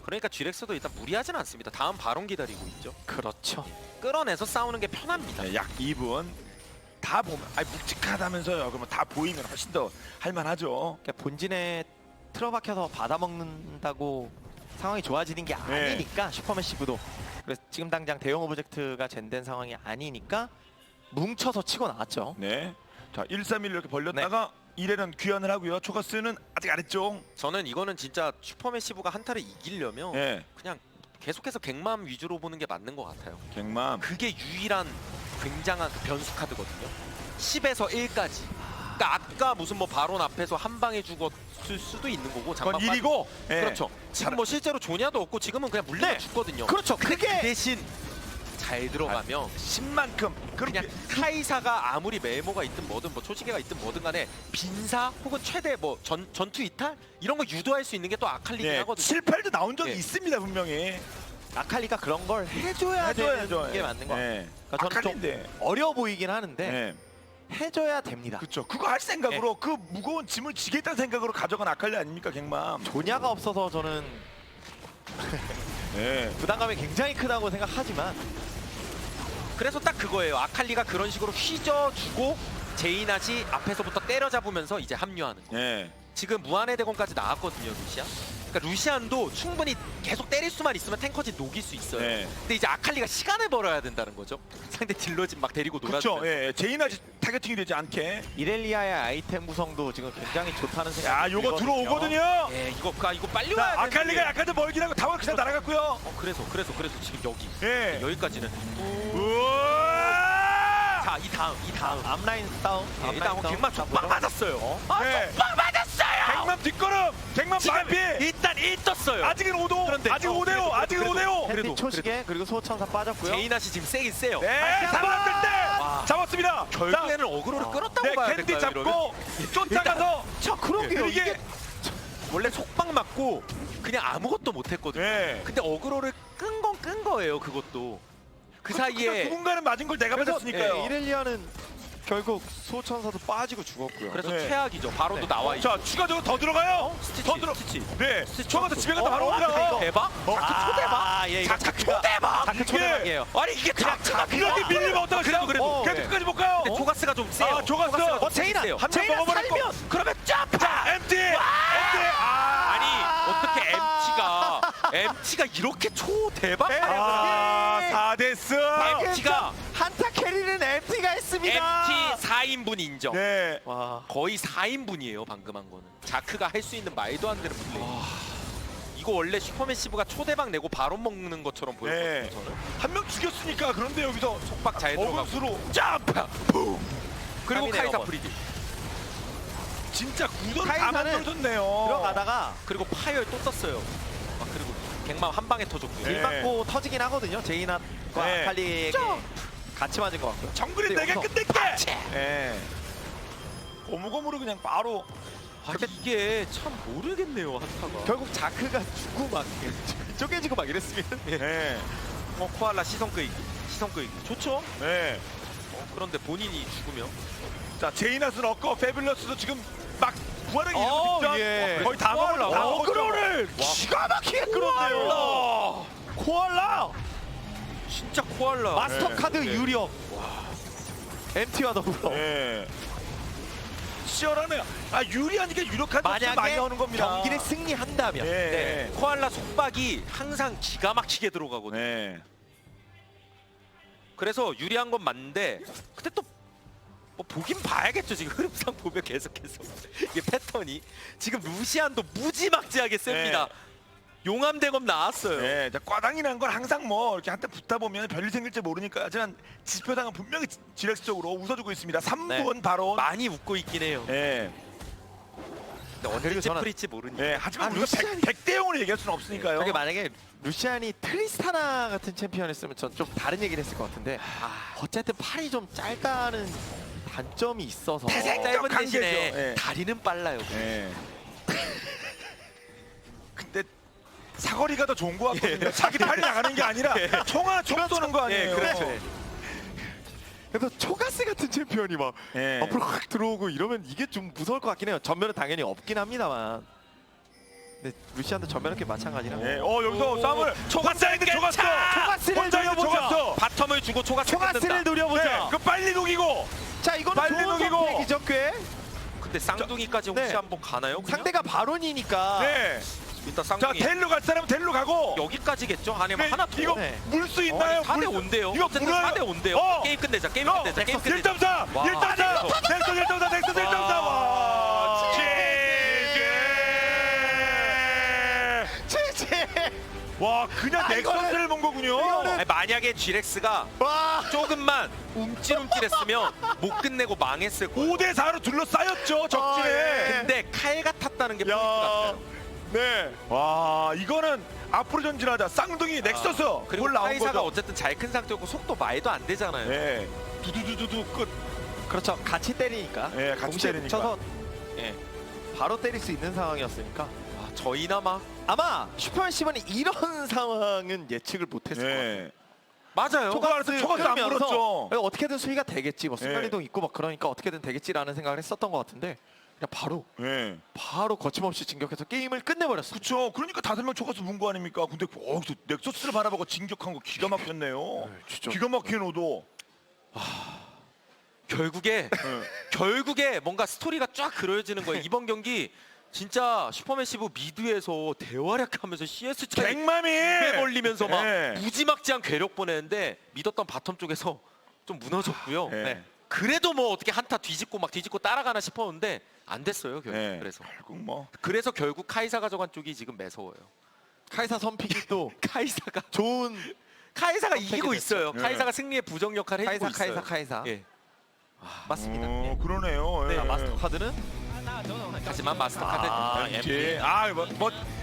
그러니까 쥐렉스도 일단 무리하진 않습니다. 다음 바론 기다리고 있죠. 그렇죠. 끌어내서 싸우는 게 편합니다. 네, 약 2분 다 보면 묵직하다면서요. 그러면 다 보이면 훨씬 더 할만하죠. 그러니까 본진에 틀어박혀서 받아먹는다고 상황이 좋아지는 게 아니니까 슈퍼매시브도 그래서 지금 당장 대형 오브젝트가 젠된 상황이 아니니까 뭉쳐서 치고 나왔죠. 네. 자, 1-3-1 이렇게 벌렸다가 1회는 귀환을 하고요. 초가스는 아직 안 했죠. 저는 이거는 진짜 슈퍼매시브가 한타를 이기려면 예. 그냥 계속해서 갱맘 위주로 보는 게 맞는 것 같아요. 갱맘. 그게 유일한 굉장한 그 변수 카드거든요. 10에서 1까지. 그러니까 아까 무슨 뭐 바론 앞에서 한 방에 죽었을 수도 있는 거고 그건 장막 1이고. 예. 그렇죠. 지금 뭐 실제로 조냐도 없고 지금은 그냥 물리면 네. 죽거든요. 그렇죠. 근데 그게 그 대신 잘 들어가면 10만큼. 그냥 카이사가 아무리 메모가 있든 뭐든 뭐 초시계가 있든 뭐든 간에 빈사 혹은 최대 뭐 전투 이탈 이런 거 유도할 수 있는 게 또 아칼리긴 예. 하거든요. 7, 8도 나온 적이 예. 있습니다, 분명히. 아칼리가 그런 걸 해줘야 되는 게 맞는 것 같아요. 예. 그러니까 저는 좀 아칼리인데. 어려워 보이긴 하는데 예. 해줘야 됩니다. 그렇죠. 그거 할 생각으로 그 무거운 짐을 지겠다는 생각으로 가져간 아칼리 아닙니까, 갱맘. 조냐가 없어서 저는 예. 부담감이 굉장히 크다고 생각하지만 그래서 딱 그거예요. 아칼리가 그런 식으로 휘저주고 제이나지 앞에서부터 때려잡으면서 이제 합류하는 거. 예. 지금 무한의 대공까지 나왔거든요, 루시안. 그러니까 루시안도 충분히 계속 때릴 수만 있으면 탱커진 녹일 수 있어요. 네. 근데 이제 아칼리가 시간을 벌어야 된다는 거죠. 상대 딜러진 막 데리고 그렇죠. 놀아주면서. 예. 제이나지 타겟팅이 되지 않게. 이렐리아의 아이템 구성도 지금 굉장히 좋다는 생각이 야, 요거 들어오거든요. 예, 이거 빨리 자, 와야 되는데. 아칼리가 약간 더 멀긴 하고 다원 그냥 날아갔고요. 그래서 지금 여기 예. 여기까지는. 우와! 자, 이 다음. 앞라인 싸움. 예, 일단 한번 갱만 족박 맞았어요. 네. 족박 맞았어요. 갱맘 뒷걸음. 갱맘 지금 반피. 일단 1 떴어요. 아직은 5도. 그런데 아직 5대5. 아직은 그래도. 5대5. 핸디 초시계 그리고 소천사 빠졌고요. 제이나시 지금 세긴 세요. 네. 잡았을 와. 때 잡았습니다. 결국에는 어그로를 끌었다고 네, 봐야 캔디 될까요? 잡고 쫓아가서 저 그러게요. 이게 원래 속박 맞고 그냥 아무것도 못했거든요. 네. 근데 어그로를 끈 건 끈 거예요. 그것도 그 사이에. 누군가는 맞은 걸 내가 그래서 맞았으니까요. 이렐리아는 결국 소천사도 빠지고 죽었고요. 그래서 네. 최악이죠. 바로도 네. 나와 있고. 자, 추가적으로 더 들어가요. 스티치, 더 들어. 스티치. 네. 추가서 집에 갔다 바로 근데 옵니다. 이거 대박? 자크 초대박? 예, 이거 자크 초대박? 자크 초대박이에요. 아니 이게 자크가 이렇게 밀리면 어떡하시죠? 그래도. 계속까지 못 가요. 근데 조가스가 좀 세요. 아, 조가스. 좀 제이나, 세요. 한 명 제이나 먹어버렸고. 살면 그러면 점프! MT. MT. 아니 어떻게 MT가 이렇게 초대박? 아, 4데스. MT가 한타 캐리는 MT가 했습니다. MT 4인분 인정. 네. 와. 거의 4인분이에요 방금 한 거는. 자크가 할 수 있는 말도 안 되는 플레이. 이거 원래 슈퍼매시브가 초대박 내고 바로 먹는 것처럼 보였거든요. 네. 저는. 한 명 죽였으니까 그런데 여기서 속박 잘 들어가고. 어금수로 점프. 붐. 그리고 카미네가 카이사 뭐. 프리딜. 진짜 구도를 다 카이사는 만들어줬네요. 들어가다가 그리고 파열 또 떴어요. 아 그리고 갱맘 한 방에 터졌고요. 네. 길 맞고 터지긴 하거든요. 제이나과 네. 아칼리에게 같이 맞은 것 같고요. 정글이 근데 내가 여기서 끝낼게. 예. 고무고무로 그냥 바로. 아 이게 참 모르겠네요 한타가. 결국 자크가 죽고 막 쪼개지고 막 이랬으면 예. 코알라 시선 끄기. 좋죠? 네. 그런데 본인이 죽으면 자, 제이나스 럭커 페빌러스도 지금 막 부활하기 직전. 예. 거의 다 먹었다. 다 어그로를 기가 막히게 끌었네요. 코알라 진짜 코알라. 마스터 네. 카드 유력. MT와 더불어. 예. 치열하네요. 아, 유리하니까 유력한 점수 많이 만약에 나오는 겁니다. 경기를 승리한다면 예. 네. 코알라 속박이 항상 기가 막히게 들어가거든요. 네. 그래서 유리한 건 맞는데 근데 또 뭐 보긴 봐야겠죠. 지금 흐름상 보면 계속해서 이게 패턴이 지금 루시안도 무지막지하게 셉니다. 용암 대검 나왔어요. 네, 자, 꽈당이라는 건 항상 뭐 이렇게 한테 붙다 보면 별일 생길지 모르니까 하지만 지표당은 분명히 지렉스적으로 웃어주고 있습니다. 3분 바로. 많이 웃고 있긴 해요. 예. 근데 언제쯤 저는- 풀릴지 모르니. 예. 하지만 아, 우리가 루시안이- 100대 0으로 얘기할 수는 없으니까요. 저게 만약에 루시안이 트리스타나 같은 챔피언이었으면 전 좀 다른 얘기를 했을 것 같은데 어쨌든 팔이 좀 짧다는 단점이 있어서 태생! 짧은 강제죠. 대신에 예. 다리는 빨라요. 예. 근데 사거리가 더 좋은 것 같거든요. 자기 팔이 나가는 게 아니라 총 쏘는 거 아니에요. 그렇죠. 그래서 초가스 같은 챔피언이 막 예. 앞으로 확 들어오고 이러면 이게 좀 무서울 것 같긴 해요. 전면은 당연히 없긴 합니다만. 근데 루시안도 전면은 꽤 마찬가지라. 예. 여기서 오, 싸움을 초가스인데 초갔어. 초가스를 혼자 있는 노려보자. 초갔어. 바텀을 주고 초가스 초가스를 끊는다. 노려보자. 네, 그 빨리 녹이고. 자, 이거는 빨리 좋은 녹이고. 선택이죠, 꽤. 근데 쌍둥이까지 혹시 네. 한번 가나요? 그냥? 상대가 바론이니까. 네. 일단 자, 쌍둥이 텔로 갈 사람은 텔로 가고. 여기까지겠죠? 아니면 네, 하나 더? 이거 네. 물 수 있나요? 4대 5인데요. 이거 어쨌든 물어요. 4대 5인데요. 어. 게임 끝내자. 게임 끝내자. 게임 끝내자. 1.4. 와. 1.4. 넥슨 1.4. 넥슨 1.4. 와. 제제. 와, 그냥 넥서스를 본 거군요. 이거는- 아니, 만약에 GRX가 와. 조금만 움찔움찔했으면 못 끝내고 망했을 거예요. 5대 4로 둘러싸였죠, 적진에. 예. 근데 칼 같았다는 게 포인트 야. 같아요. 네. 와, 이거는 앞으로 전진하자. 쌍둥이 넥서스. 그리고 뭘 나온 카이사가 거죠. 어쨌든 잘 큰 상태고 속도 말도 안 되잖아요. 네. 두두두두두 끝. 그렇죠. 같이 때리니까. 예, 같이 동시에 때리니까. 붙여서 예. 바로 때릴 수 있는 상황이었으니까. 아, 저희나마 아마 슈퍼맨 시번이 이런 상황은 예측을 못했을 것 같아요. 네. 맞아요. 초가스 안 끌면서 물었죠. 어떻게든 수위가 되겠지. 뭐 순간이동 네. 있고 막 그러니까 어떻게든 되겠지라는 생각을 했었던 것 같은데 그냥 네. 바로 거침없이 진격해서 게임을 끝내버렸어. 그렇죠. 그러니까 5명 초가스 문 거 아닙니까? 근데 저 넥서스를 바라보고 진격한 거 기가 막혔네요. 진짜. 기가 막힌 오도. 결국에 결국에 뭔가 스토리가 쫙 그려지는 거예요. 이번 경기 진짜 슈퍼매시브 미드에서 대활약하면서 CS 차이 갱맘이 빼벌리면서 막 네. 무지막지한 괴력 보내는데 믿었던 바텀 쪽에서 좀 무너졌고요. 네. 네. 그래도 뭐 어떻게 한타 뒤집고 막 뒤집고 따라가나 싶었는데 안 됐어요 결국. 네. 그래서 결국 결국 카이사 가져간 쪽이 지금 매서워요. 카이사 선픽이 또 카이사가 좋은 카이사가 선택이 이기고 됐죠. 있어요. 네. 카이사가 승리의 부정 역할을 해주고 있어요. 카이사. 예. 맞습니다. 그러네요. 자, 예. 마스터 카드는 하지만 마스터 카드 MT.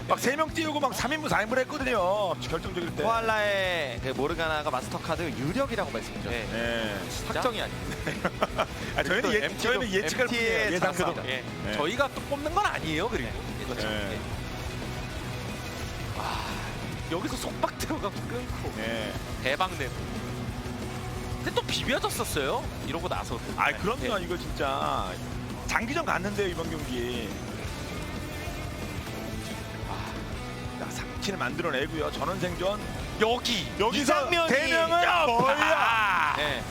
막 3명 띄우고 막 3인분 4인분 했거든요. 결정적일 때. 코알라의 그 모르가나가 마스터 카드 유력이라고 말씀드렸죠. 네. 네. 확정이 아니에요. 저희는 예측할 뿐이에요. 예상대로. 장사다. 예. 네. 저희가 또 뽑는 건 아니에요. 그리고 그렇죠. 네. 예. 여기서 속박 들어가고 끊고 네. 대박 내고. 근데 또 비벼졌었어요. 이러고 나서. 아, 그럼요. 네. 이거 진짜 장기전 갔는데요, 이번 경기. 자, 상치를 만들어내고요. 전원생전 여기서 이 장면이 대명은 뭐야? 네.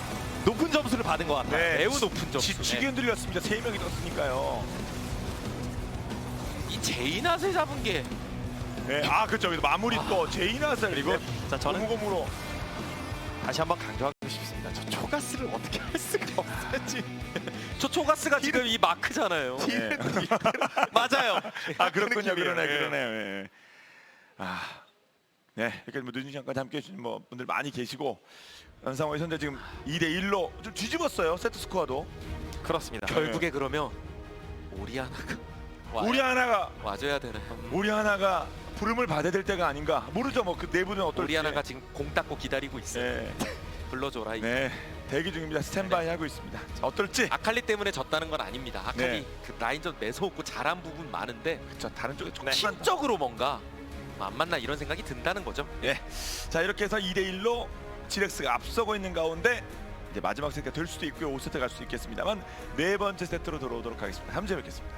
높은 점수를 받은 것 같아요. 네. 매우 높은 점수. 지치게 흔들렸습니다. 3명이 떴으니까요. 이 제이낫을 잡은 게 네. 그렇죠. 그래서 마무리 또 제이나스 그리고 자, 저는 고무고무로. 다시 한번 강조하고 싶습니다. 저 초가스를 어떻게 할 수가 없었지. 저 초가스가 지금 이 마크잖아요. 네. 맞아요. 그렇군요. 느낌이에요. 그러네요. 예. 네. 이렇게 뭐 늦은 시간까지 함께 해주신 분들 많이 계시고 연상호의 현재 지금 2대 1로 좀 뒤집었어요. 세트 스코어도. 그렇습니다. 결국에 그러면 오리아나가 우리 하나가 와줘야 되나요? 부름을 받아야 될 때가 아닌가. 모르죠. 뭐 그 내부는 어떨지. 오리아나가 지금 공 닦고 기다리고 있어요. 네. 불러줘라. 이거. 네. 대기 중입니다. 스탠바이 하고 있습니다. 자, 어떨지. 아칼리 때문에 졌다는 건 아닙니다. 아칼리 네. 그 라인전 매서웠고 잘한 부분 많은데 자, 다른 쪽에 조금 심적으로 뭔가 안 맞나 이런 생각이 든다는 거죠. 예. 자, 이렇게 해서 2대 1로 지렉스가 앞서고 있는 가운데 이제 마지막 세트가 될 수도 있고요. 5세트 갈 수도 있겠습니다만 네 번째 세트로 돌아오도록 하겠습니다. 다음 주에 뵙겠습니다.